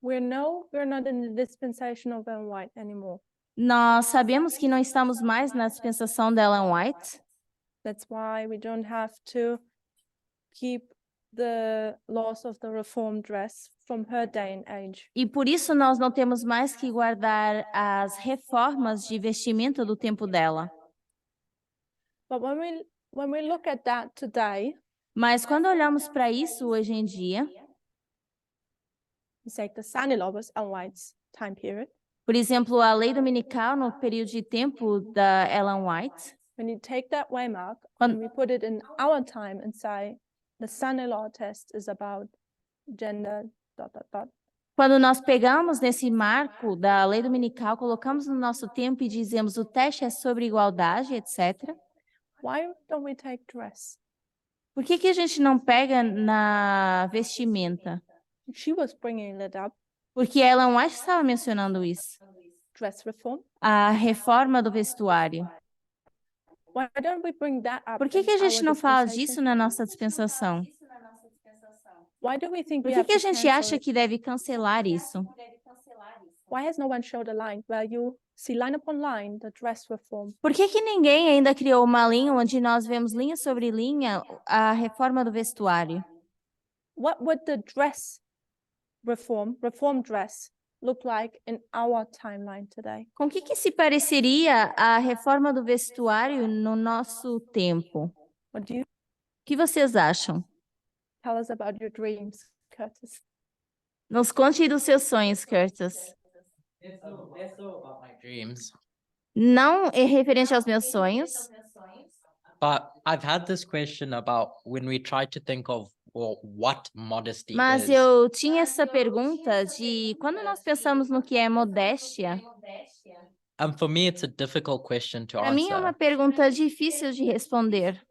[SPEAKER 1] We're not in the dispensation of Ellen White anymore.
[SPEAKER 2] Nós sabemos que não estamos mais na dispensação da Ellen White.
[SPEAKER 1] That's why we don't have to keep the laws of the reform dress from her day and age.
[SPEAKER 2] E por isso nós não temos mais que guardar as reformas de vestimenta do tempo dela.
[SPEAKER 1] But when we look at that today,
[SPEAKER 2] Mas quando olhamos para isso hoje em dia,
[SPEAKER 1] we say the Sunday law was Ellen White's time period.
[SPEAKER 2] por exemplo, a lei dominical no período de tempo da Ellen White,
[SPEAKER 1] When you take that waymark
[SPEAKER 2] When-
[SPEAKER 1] and we put it in our time and say the Sunday law test is about gender, ...
[SPEAKER 2] quando nós pegamos nesse marco da lei dominical, colocamos no nosso tempo e dizemos o teste é sobre igualdade, etc.
[SPEAKER 1] Why don't we take dress?
[SPEAKER 2] Por que a gente não pega na vestimenta?
[SPEAKER 1] She was bringing it up,
[SPEAKER 2] Porque a Ellen White estava mencionando isso.
[SPEAKER 1] dress reform.
[SPEAKER 2] A reforma do vestuário.
[SPEAKER 1] Why don't we bring that up?
[SPEAKER 2] Por que
[SPEAKER 1] in
[SPEAKER 2] a gente
[SPEAKER 1] our
[SPEAKER 2] não fala
[SPEAKER 1] dispensation?
[SPEAKER 2] disso na nossa dispensação?
[SPEAKER 1] Why do we think
[SPEAKER 2] Por
[SPEAKER 1] we
[SPEAKER 2] que
[SPEAKER 1] have
[SPEAKER 2] a
[SPEAKER 1] to
[SPEAKER 2] gente
[SPEAKER 1] cancel
[SPEAKER 2] acha
[SPEAKER 1] it?
[SPEAKER 2] que deve cancelar isso?
[SPEAKER 1] Why has no one showed a line where you see line upon line the dress reform?
[SPEAKER 2] Por que ninguém ainda criou uma linha onde nós vemos linha sobre linha a reforma do vestuário?
[SPEAKER 1] What would the dress reform dress look like in our timeline today?
[SPEAKER 2] Com o que se pareceria a reforma do vestuário no nosso tempo?
[SPEAKER 1] What do you
[SPEAKER 2] O que vocês acham?
[SPEAKER 1] tell us about your dreams, Curtis?
[SPEAKER 2] Nos conte dos seus sonhos, Curtis.
[SPEAKER 3] Less so about my dreams,
[SPEAKER 2] Não é referente aos meus sonhos,
[SPEAKER 3] but I've had this question about when we try to think of what modesty
[SPEAKER 2] mas
[SPEAKER 3] is.
[SPEAKER 2] eu tinha essa pergunta de quando nós pensamos no que é modéstia,
[SPEAKER 3] For me, it's a difficult question to
[SPEAKER 2] para mim é uma
[SPEAKER 3] answer
[SPEAKER 2] pergunta difícil de responder.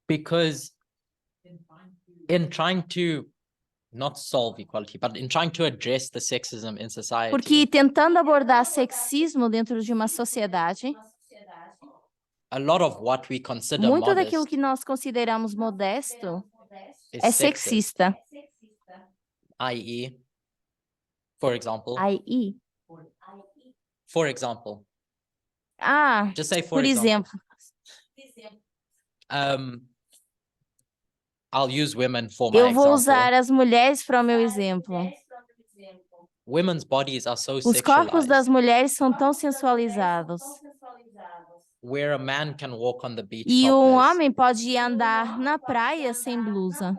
[SPEAKER 3] because in trying to not solve equality, but in trying to address the sexism in society,
[SPEAKER 2] Porque tentando abordar sexismo dentro de uma sociedade,
[SPEAKER 3] a lot of what we consider
[SPEAKER 2] muito daquilo
[SPEAKER 3] modest
[SPEAKER 2] que nós consideramos modesto
[SPEAKER 3] is
[SPEAKER 2] é
[SPEAKER 3] sexist,
[SPEAKER 2] sexista.
[SPEAKER 3] i.e., for example,
[SPEAKER 2] Aí,
[SPEAKER 3] just say for
[SPEAKER 2] por
[SPEAKER 3] example,
[SPEAKER 2] exemplo,
[SPEAKER 3] I'll use women for my
[SPEAKER 2] eu vou
[SPEAKER 3] example.
[SPEAKER 2] usar as mulheres para o meu exemplo.
[SPEAKER 3] Women's bodies are so
[SPEAKER 2] Os corpos das
[SPEAKER 3] sexualized,
[SPEAKER 2] mulheres são tão sensualizados.
[SPEAKER 3] where a man can walk on the beach
[SPEAKER 2] E um
[SPEAKER 3] topless.
[SPEAKER 2] homem pode andar na praia sem blusa.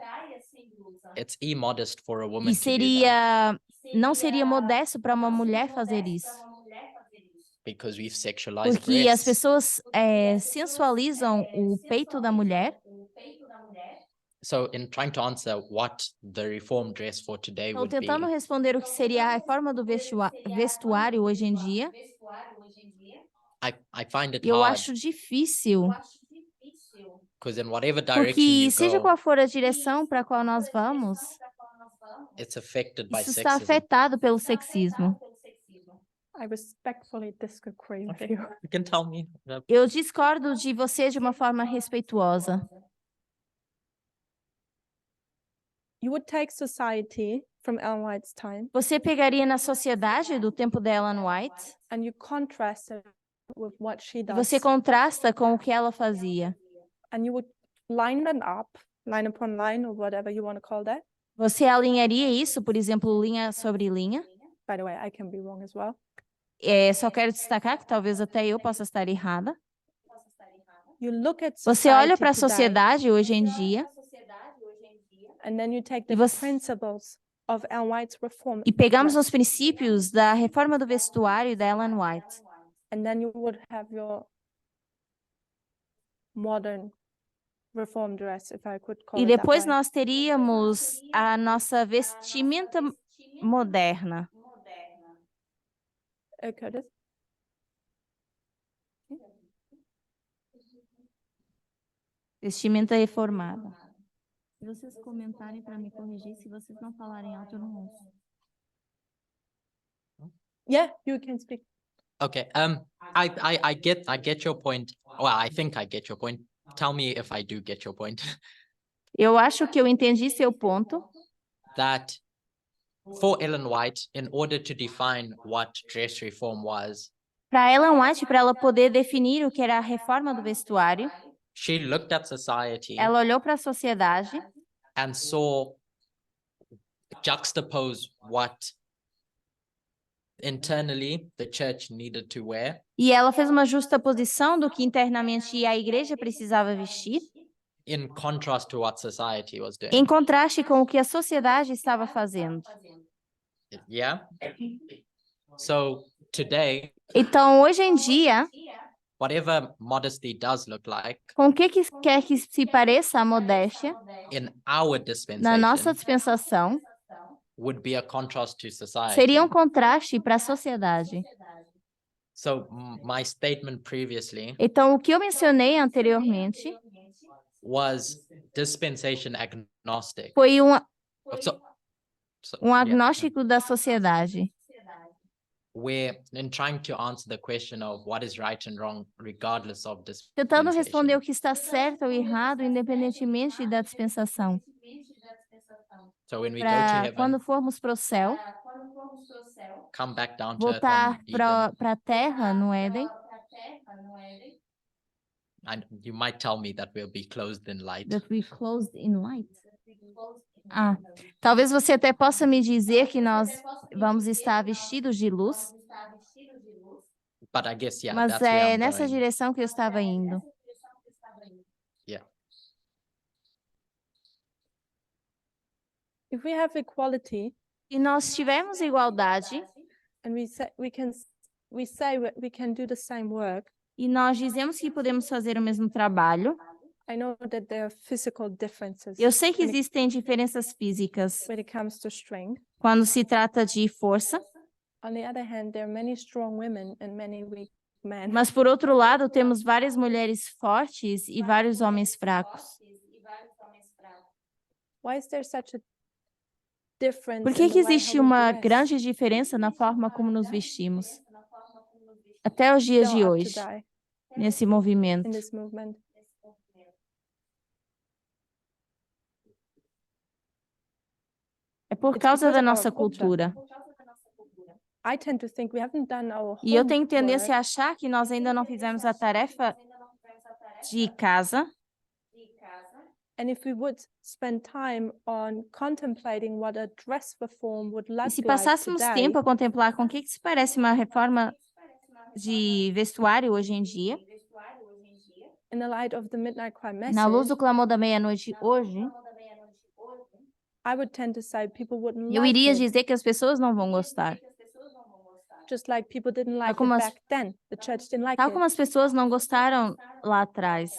[SPEAKER 3] It's immodest for a
[SPEAKER 2] E
[SPEAKER 3] woman to do that
[SPEAKER 2] não seria modesto para uma mulher fazer isso.
[SPEAKER 3] because we've sexualized
[SPEAKER 2] Porque as
[SPEAKER 3] breasts.
[SPEAKER 2] pessoas sensualizam o peito da mulher.
[SPEAKER 3] So in trying to answer what the reform dress for today
[SPEAKER 2] Estou
[SPEAKER 3] would be,
[SPEAKER 2] tentando responder o que seria a reforma do vestuário hoje em dia.
[SPEAKER 3] I find it
[SPEAKER 2] Eu
[SPEAKER 3] hard
[SPEAKER 2] acho difícil,
[SPEAKER 3] because in whatever direction
[SPEAKER 2] porque
[SPEAKER 3] you
[SPEAKER 2] seja
[SPEAKER 3] go,
[SPEAKER 2] qual for a direção para a qual nós vamos,
[SPEAKER 3] it's affected by
[SPEAKER 2] isso está
[SPEAKER 3] sexism.
[SPEAKER 2] afetado pelo sexismo.
[SPEAKER 1] I respectfully disagree with you.
[SPEAKER 3] You can tell me.
[SPEAKER 2] Eu discordo de você de uma forma respeituosa.
[SPEAKER 1] You would take society from Ellen White's time
[SPEAKER 2] Você pegaria na sociedade do tempo da Ellen White
[SPEAKER 1] and you contrast it with what she
[SPEAKER 2] e
[SPEAKER 1] does.
[SPEAKER 2] você contrasta com o que ela fazia.
[SPEAKER 1] And you would line them up, line upon line or whatever you want to call that.
[SPEAKER 2] Você alinharia isso, por exemplo, linha sobre linha?
[SPEAKER 1] By the way, I can be wrong as well.
[SPEAKER 2] Só quero destacar que talvez até eu possa estar errada.
[SPEAKER 1] You look at
[SPEAKER 2] Você olha
[SPEAKER 1] society
[SPEAKER 2] para a
[SPEAKER 1] today,
[SPEAKER 2] sociedade hoje em dia
[SPEAKER 1] and then you take the
[SPEAKER 2] você-
[SPEAKER 1] principles of Ellen White's reform
[SPEAKER 2] e pegamos
[SPEAKER 1] dress,
[SPEAKER 2] os princípios da reforma do vestuário da Ellen White.
[SPEAKER 1] and then you would have your modern reform dress, if I could call
[SPEAKER 2] E
[SPEAKER 1] it that
[SPEAKER 2] depois
[SPEAKER 1] way.
[SPEAKER 2] nós teríamos a nossa vestimenta moderna.
[SPEAKER 1] Curtis?
[SPEAKER 2] Vestimenta reformada. Se vocês comentarem para me corrigir, se vocês não falarem alto, eu não ouço.
[SPEAKER 1] Yeah, you can speak.
[SPEAKER 3] Okay. I get your point. Well, I think I get your point. Tell me if I do get your point.
[SPEAKER 2] Eu acho que eu entendi seu ponto.
[SPEAKER 3] That for Ellen White, in order to define what dress reform was,
[SPEAKER 2] Para Ellen White, para ela poder definir o que era a reforma do vestuário,
[SPEAKER 3] she looked at society
[SPEAKER 2] ela olhou para a sociedade
[SPEAKER 3] and saw juxtapose what internally the church needed to wear
[SPEAKER 2] e ela fez uma justaposição do que internamente a igreja precisava vestir,
[SPEAKER 3] in contrast to what society was doing.
[SPEAKER 2] em contraste com o que a sociedade estava fazendo.
[SPEAKER 3] Yeah. So today,
[SPEAKER 2] Então, hoje em dia,
[SPEAKER 3] whatever modesty does look like
[SPEAKER 2] com o que quer que se pareça a modéstia,
[SPEAKER 3] in our
[SPEAKER 2] na nossa
[SPEAKER 3] dispensation
[SPEAKER 2] dispensação,
[SPEAKER 3] would be a contrast to society.
[SPEAKER 2] seria um contraste para a sociedade.
[SPEAKER 3] So my statement previously
[SPEAKER 2] Então, o que eu mencionei anteriormente
[SPEAKER 3] was dispensation agnostic.
[SPEAKER 2] foi
[SPEAKER 3] So,
[SPEAKER 2] um agnóstico da sociedade.
[SPEAKER 3] where in trying to answer the question of what is right and wrong, regardless of
[SPEAKER 2] Tentando
[SPEAKER 3] dispensation.
[SPEAKER 2] responder o que está certo ou errado, independentemente da dispensação.
[SPEAKER 3] So when we go to
[SPEAKER 2] Para
[SPEAKER 3] heaven,
[SPEAKER 2] quando formos para o céu,
[SPEAKER 3] come back down to earth
[SPEAKER 2] voltar
[SPEAKER 3] on Eden,
[SPEAKER 2] para a terra, no Éden,
[SPEAKER 3] and you might tell me that we'll be clothed in light.
[SPEAKER 2] that we closed in light. Talvez você até possa me dizer que nós vamos estar vestidos de luz,
[SPEAKER 3] But I guess, yeah,
[SPEAKER 2] mas
[SPEAKER 3] that's where
[SPEAKER 2] é
[SPEAKER 3] I'm
[SPEAKER 2] nessa
[SPEAKER 3] going.
[SPEAKER 2] direção que eu estava indo.
[SPEAKER 3] Yeah.
[SPEAKER 1] If we have equality
[SPEAKER 2] Se nós tivermos igualdade
[SPEAKER 1] and we say we can do the same work,
[SPEAKER 2] e nós dizemos que podemos fazer o mesmo trabalho,
[SPEAKER 1] I know that there are physical differences
[SPEAKER 2] eu sei que
[SPEAKER 1] when it-
[SPEAKER 2] existem diferenças físicas
[SPEAKER 1] when it comes to strength.
[SPEAKER 2] quando se trata de força,
[SPEAKER 1] On the other hand, there are many strong women and many weak men.
[SPEAKER 2] mas por outro lado temos várias mulheres fortes e vários homens fracos.
[SPEAKER 1] Why is there such a difference
[SPEAKER 2] Por que
[SPEAKER 1] in
[SPEAKER 2] que
[SPEAKER 1] the way
[SPEAKER 2] existe
[SPEAKER 1] how we
[SPEAKER 2] uma
[SPEAKER 1] dress?
[SPEAKER 2] grande diferença na forma como nos vestimos? Até os dias
[SPEAKER 1] Still
[SPEAKER 2] de
[SPEAKER 1] up to
[SPEAKER 2] hoje,
[SPEAKER 1] die
[SPEAKER 2] nesse movimento.
[SPEAKER 1] in this movement.
[SPEAKER 2] É por
[SPEAKER 1] It's
[SPEAKER 2] causa
[SPEAKER 1] because
[SPEAKER 2] da
[SPEAKER 1] of our
[SPEAKER 2] nossa
[SPEAKER 1] culture.
[SPEAKER 2] cultura.
[SPEAKER 1] I tend to think we haven't done our
[SPEAKER 2] E eu tenho tendência
[SPEAKER 1] homework
[SPEAKER 2] a achar que nós ainda não fizemos a tarefa de casa.
[SPEAKER 1] and if we would spend time on contemplating what a dress reform would
[SPEAKER 2] E
[SPEAKER 1] look
[SPEAKER 2] se
[SPEAKER 1] like
[SPEAKER 2] passássemos
[SPEAKER 1] today,
[SPEAKER 2] tempo a contemplar com o que se parece uma reforma de vestuário hoje em dia,
[SPEAKER 1] in the light of the midnight cry
[SPEAKER 2] na luz
[SPEAKER 1] message,
[SPEAKER 2] do clamor da meia-noite hoje,
[SPEAKER 1] I would tend to say people wouldn't
[SPEAKER 2] eu
[SPEAKER 1] like
[SPEAKER 2] iria
[SPEAKER 1] it,
[SPEAKER 2] dizer que as pessoas não vão gostar.
[SPEAKER 1] just like people didn't like
[SPEAKER 2] como
[SPEAKER 1] it
[SPEAKER 2] as-
[SPEAKER 1] back then. The church didn't like
[SPEAKER 2] Tal
[SPEAKER 1] it.
[SPEAKER 2] como as pessoas não gostaram lá atrás.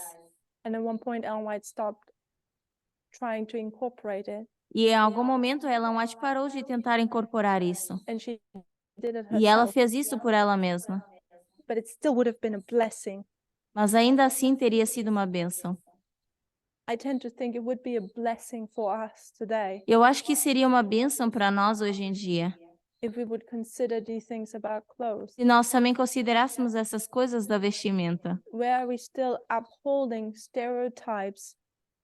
[SPEAKER 1] And at one point, Ellen White stopped trying to incorporate it,
[SPEAKER 2] E em algum momento Ellen White parou de tentar incorporar isso.
[SPEAKER 1] and she did it
[SPEAKER 2] E ela
[SPEAKER 1] herself.
[SPEAKER 2] fez isso por ela mesma.
[SPEAKER 1] But it still would have been a blessing.
[SPEAKER 2] Mas ainda assim teria sido uma bênção.
[SPEAKER 1] I tend to think it would be a blessing for us today
[SPEAKER 2] Eu acho que seria uma bênção para nós hoje em dia,
[SPEAKER 1] if we would consider these things about clothes.
[SPEAKER 2] se nós também considerássemos essas coisas da vestimenta,
[SPEAKER 1] Where are we still upholding stereotypes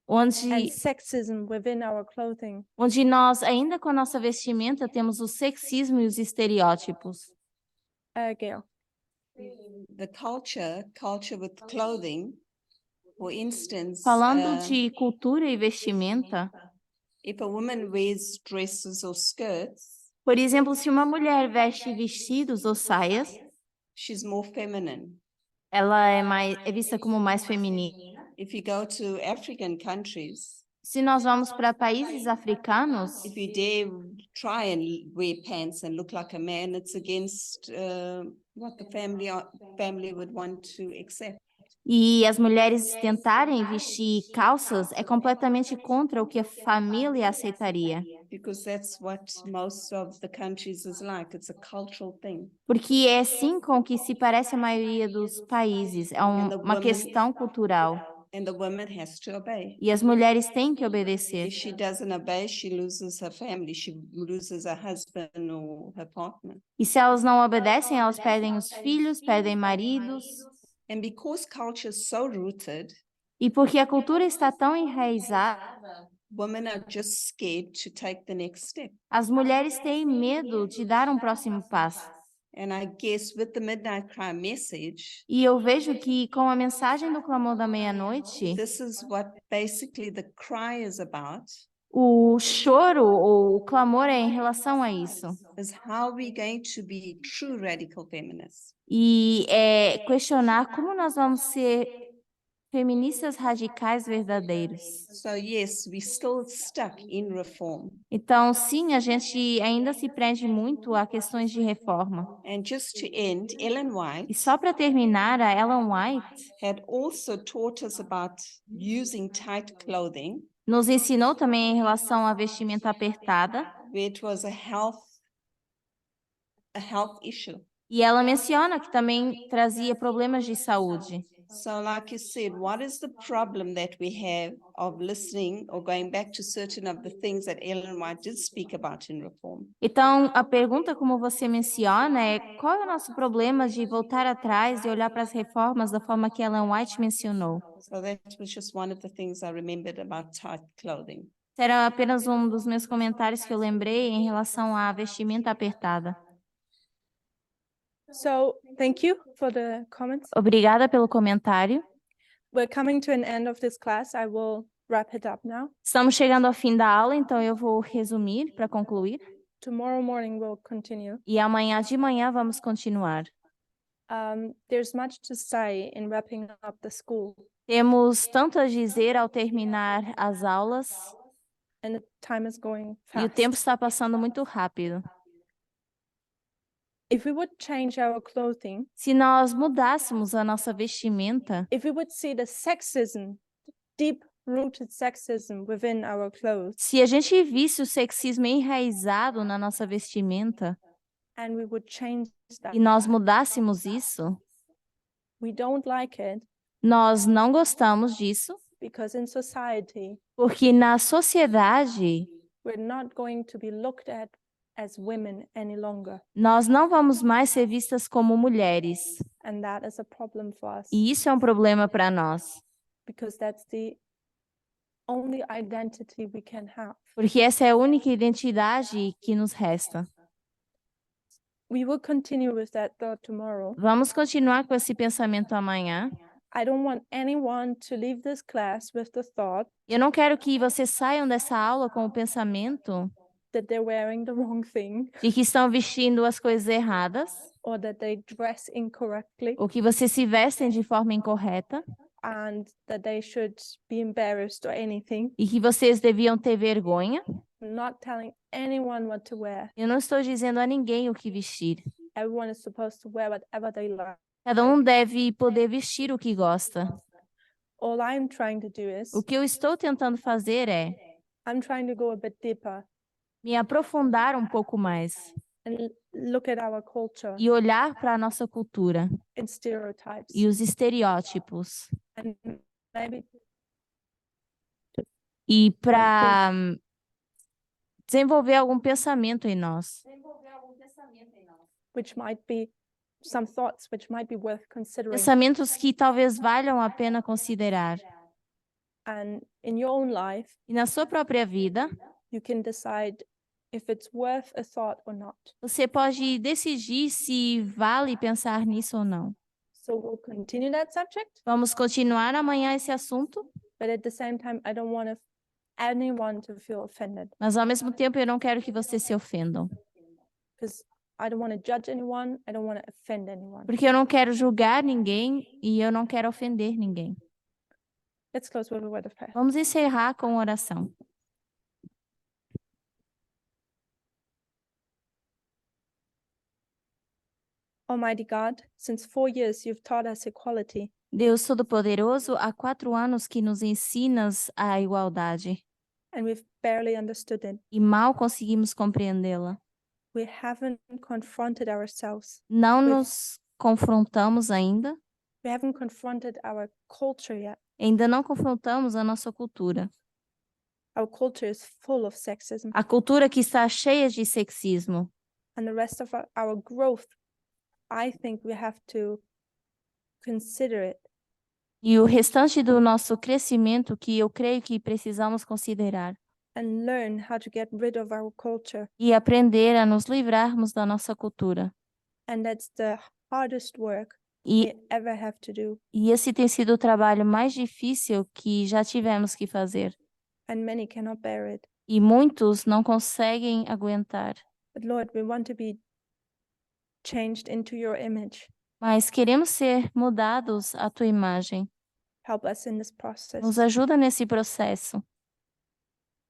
[SPEAKER 1] and
[SPEAKER 2] onde
[SPEAKER 1] sexism within our clothing?
[SPEAKER 2] nós, ainda com a nossa vestimenta, temos o sexismo e os estereótipos.
[SPEAKER 1] Gail.
[SPEAKER 4] The culture with clothing, for instance,
[SPEAKER 2] Falando de cultura e vestimenta,
[SPEAKER 4] if a woman wears dresses or skirts,
[SPEAKER 2] por exemplo, se uma mulher veste vestidos ou saias,
[SPEAKER 4] she's more feminine.
[SPEAKER 2] ela é vista como mais feminina.
[SPEAKER 4] If you go to African countries,
[SPEAKER 2] Se nós vamos para países africanos,
[SPEAKER 4] if you dare try and wear pants and look like a man, it's against what the family would want to accept.
[SPEAKER 2] e as mulheres tentarem vestir calças, é completamente contra o que a família aceitaria.
[SPEAKER 4] Because that's what most of the countries is like. It's a cultural thing.
[SPEAKER 2] Porque é assim com que se parece a maioria dos países, é uma questão cultural.
[SPEAKER 4] And the woman has to obey.
[SPEAKER 2] E as mulheres têm que
[SPEAKER 4] If
[SPEAKER 2] obedecer.
[SPEAKER 4] she doesn't obey, she loses her family, she loses her husband or her partner.
[SPEAKER 2] E se elas não obedecem, elas perdem os filhos, perdem maridos.
[SPEAKER 4] And because culture is so rooted,
[SPEAKER 2] E porque a cultura está tão enraizada,
[SPEAKER 4] women are just scared to take the next step.
[SPEAKER 2] as mulheres têm medo de dar um próximo passo.
[SPEAKER 4] And I guess with the Midnight Cry message,
[SPEAKER 2] E eu vejo que com a mensagem do clamor da meia-noite,
[SPEAKER 4] this is what basically the cry is about,
[SPEAKER 2] o choro ou o clamor é em relação a isso.
[SPEAKER 4] is how we're going to be true radical feminists.
[SPEAKER 2] E é questionar como nós vamos ser feministas radicais verdadeiros.
[SPEAKER 4] So yes, we're still stuck in reform.
[SPEAKER 2] Então, sim, a gente ainda se prende muito a questões de reforma.
[SPEAKER 4] And just to end, Ellen
[SPEAKER 2] E
[SPEAKER 4] White
[SPEAKER 2] só para terminar, a Ellen White
[SPEAKER 4] had also taught us about using tight clothing,
[SPEAKER 2] nos ensinou também em relação à vestimenta apertada.
[SPEAKER 4] where it was a health issue.
[SPEAKER 2] E ela menciona que também trazia problemas de saúde.
[SPEAKER 4] So like you said, what is the problem that we have of listening or going back to certain of the things that Ellen White did speak about in reform?
[SPEAKER 2] Então, a pergunta, como você menciona, é qual é o nosso problema de voltar atrás e olhar para as reformas da forma que Ellen White mencionou?
[SPEAKER 4] So that was just one of the things I remembered about tight clothing.
[SPEAKER 2] Era apenas um dos meus comentários que eu lembrei em relação à vestimenta apertada.
[SPEAKER 1] So thank you for the comments.
[SPEAKER 2] Obrigada pelo comentário.
[SPEAKER 1] We're coming to an end of this class. I will wrap it up now.
[SPEAKER 2] Estamos chegando ao fim da aula, então eu vou resumir para concluir.
[SPEAKER 1] Tomorrow morning we'll continue.
[SPEAKER 2] E amanhã de manhã vamos continuar.
[SPEAKER 1] There's much to say in wrapping up the school,
[SPEAKER 2] Temos tanto a dizer ao terminar as aulas
[SPEAKER 1] and the time is going
[SPEAKER 2] e o
[SPEAKER 1] fast.
[SPEAKER 2] tempo está passando muito rápido.
[SPEAKER 1] If we would change our clothing,
[SPEAKER 2] Se nós mudássemos a nossa vestimenta,
[SPEAKER 1] if we would see the sexism, deep-rooted sexism within our clothes,
[SPEAKER 2] se a gente visse o sexismo enraizado na nossa vestimenta
[SPEAKER 1] and we would change that,
[SPEAKER 2] e nós mudássemos isso,
[SPEAKER 1] we don't like it
[SPEAKER 2] nós não gostamos disso,
[SPEAKER 1] because in society,
[SPEAKER 2] porque na sociedade
[SPEAKER 1] we're not going to be looked at as women any longer,
[SPEAKER 2] nós não vamos mais ser vistas como mulheres.
[SPEAKER 1] and that is a problem for us
[SPEAKER 2] E isso é um problema para nós,
[SPEAKER 1] because that's the only identity we can have.
[SPEAKER 2] porque essa é a única identidade que nos resta.
[SPEAKER 1] We will continue with that thought tomorrow.
[SPEAKER 2] Vamos continuar com esse pensamento amanhã.
[SPEAKER 1] I don't want anyone to leave this class with the thought
[SPEAKER 2] Eu não quero que vocês saiam dessa aula com o pensamento
[SPEAKER 1] that they're wearing the wrong thing
[SPEAKER 2] de que estão vestindo as coisas erradas,
[SPEAKER 1] or that they dress incorrectly
[SPEAKER 2] ou que vocês se vestem de forma incorreta,
[SPEAKER 1] and that they should be embarrassed or anything.
[SPEAKER 2] e que vocês deviam ter vergonha.
[SPEAKER 1] I'm not telling anyone what to wear.
[SPEAKER 2] Eu não estou dizendo a ninguém o que vestir.
[SPEAKER 1] Everyone is supposed to wear whatever they like.
[SPEAKER 2] Cada um deve poder vestir o que gosta.
[SPEAKER 1] All I'm trying to do is
[SPEAKER 2] O que eu estou tentando fazer é
[SPEAKER 1] I'm trying to go a bit deeper
[SPEAKER 2] me aprofundar um pouco mais
[SPEAKER 1] and look at our culture
[SPEAKER 2] e olhar para a nossa cultura
[SPEAKER 1] and stereotypes
[SPEAKER 2] e os estereótipos
[SPEAKER 1] and maybe
[SPEAKER 2] e para desenvolver algum pensamento em nós.
[SPEAKER 1] which might be some thoughts which might be worth considering.
[SPEAKER 2] Pensamentos que talvez valham a pena considerar.
[SPEAKER 1] And in your own life,
[SPEAKER 2] E na sua própria vida,
[SPEAKER 1] you can decide if it's worth a thought or not.
[SPEAKER 2] você pode decidir se vale pensar nisso ou não.
[SPEAKER 1] So we'll continue that subject,
[SPEAKER 2] Vamos continuar amanhã esse assunto,
[SPEAKER 1] but at the same time, I don't want anyone to feel offended
[SPEAKER 2] mas ao mesmo tempo eu não quero que vocês se ofendam.
[SPEAKER 1] because I don't want to judge anyone. I don't want to offend anyone.
[SPEAKER 2] Porque eu não quero julgar ninguém e eu não quero ofender ninguém.
[SPEAKER 1] Let's close with a word of prayer.
[SPEAKER 2] Vamos encerrar com oração.
[SPEAKER 1] Almighty God, since 4 years you've taught us equality.
[SPEAKER 2] Deus Todo-Poderoso, há 4 anos que nos ensinas a igualdade
[SPEAKER 1] And we've barely understood it.
[SPEAKER 2] e mal conseguimos compreendê-la.
[SPEAKER 1] We haven't confronted ourselves.
[SPEAKER 2] Não nos confrontamos ainda,
[SPEAKER 1] We haven't confronted our culture yet.
[SPEAKER 2] Ainda não confrontamos a nossa cultura.
[SPEAKER 1] Our culture is full of sexism,
[SPEAKER 2] A cultura que está cheia de sexismo.
[SPEAKER 1] and the rest of our growth, I think we have to consider it.
[SPEAKER 2] E o restante do nosso crescimento que eu creio que precisamos considerar.
[SPEAKER 1] And learn how to get rid of our culture.
[SPEAKER 2] E aprender a nos livrarmos da nossa cultura.
[SPEAKER 1] And that's the hardest work
[SPEAKER 2] E,
[SPEAKER 1] we ever have to do.
[SPEAKER 2] e esse tem sido o trabalho mais difícil que já tivemos que fazer.
[SPEAKER 1] And many cannot bear it.
[SPEAKER 2] E muitos não conseguem aguentar.
[SPEAKER 1] But Lord, we want to be changed into your image.
[SPEAKER 2] Mas queremos ser mudados à tua imagem.
[SPEAKER 1] Help us in this process.
[SPEAKER 2] Nos ajuda nesse processo.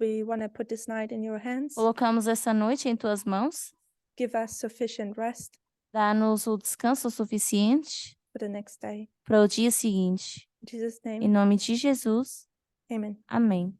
[SPEAKER 1] We want to put this night in your hands.
[SPEAKER 2] Colocamos essa noite em tuas mãos.
[SPEAKER 1] Give us sufficient rest
[SPEAKER 2] Dá-nos o descanso suficiente
[SPEAKER 1] for the next day.
[SPEAKER 2] para o dia seguinte.
[SPEAKER 1] In Jesus'
[SPEAKER 2] Em
[SPEAKER 1] name,
[SPEAKER 2] nome de Jesus.
[SPEAKER 1] amen.
[SPEAKER 2] Amém.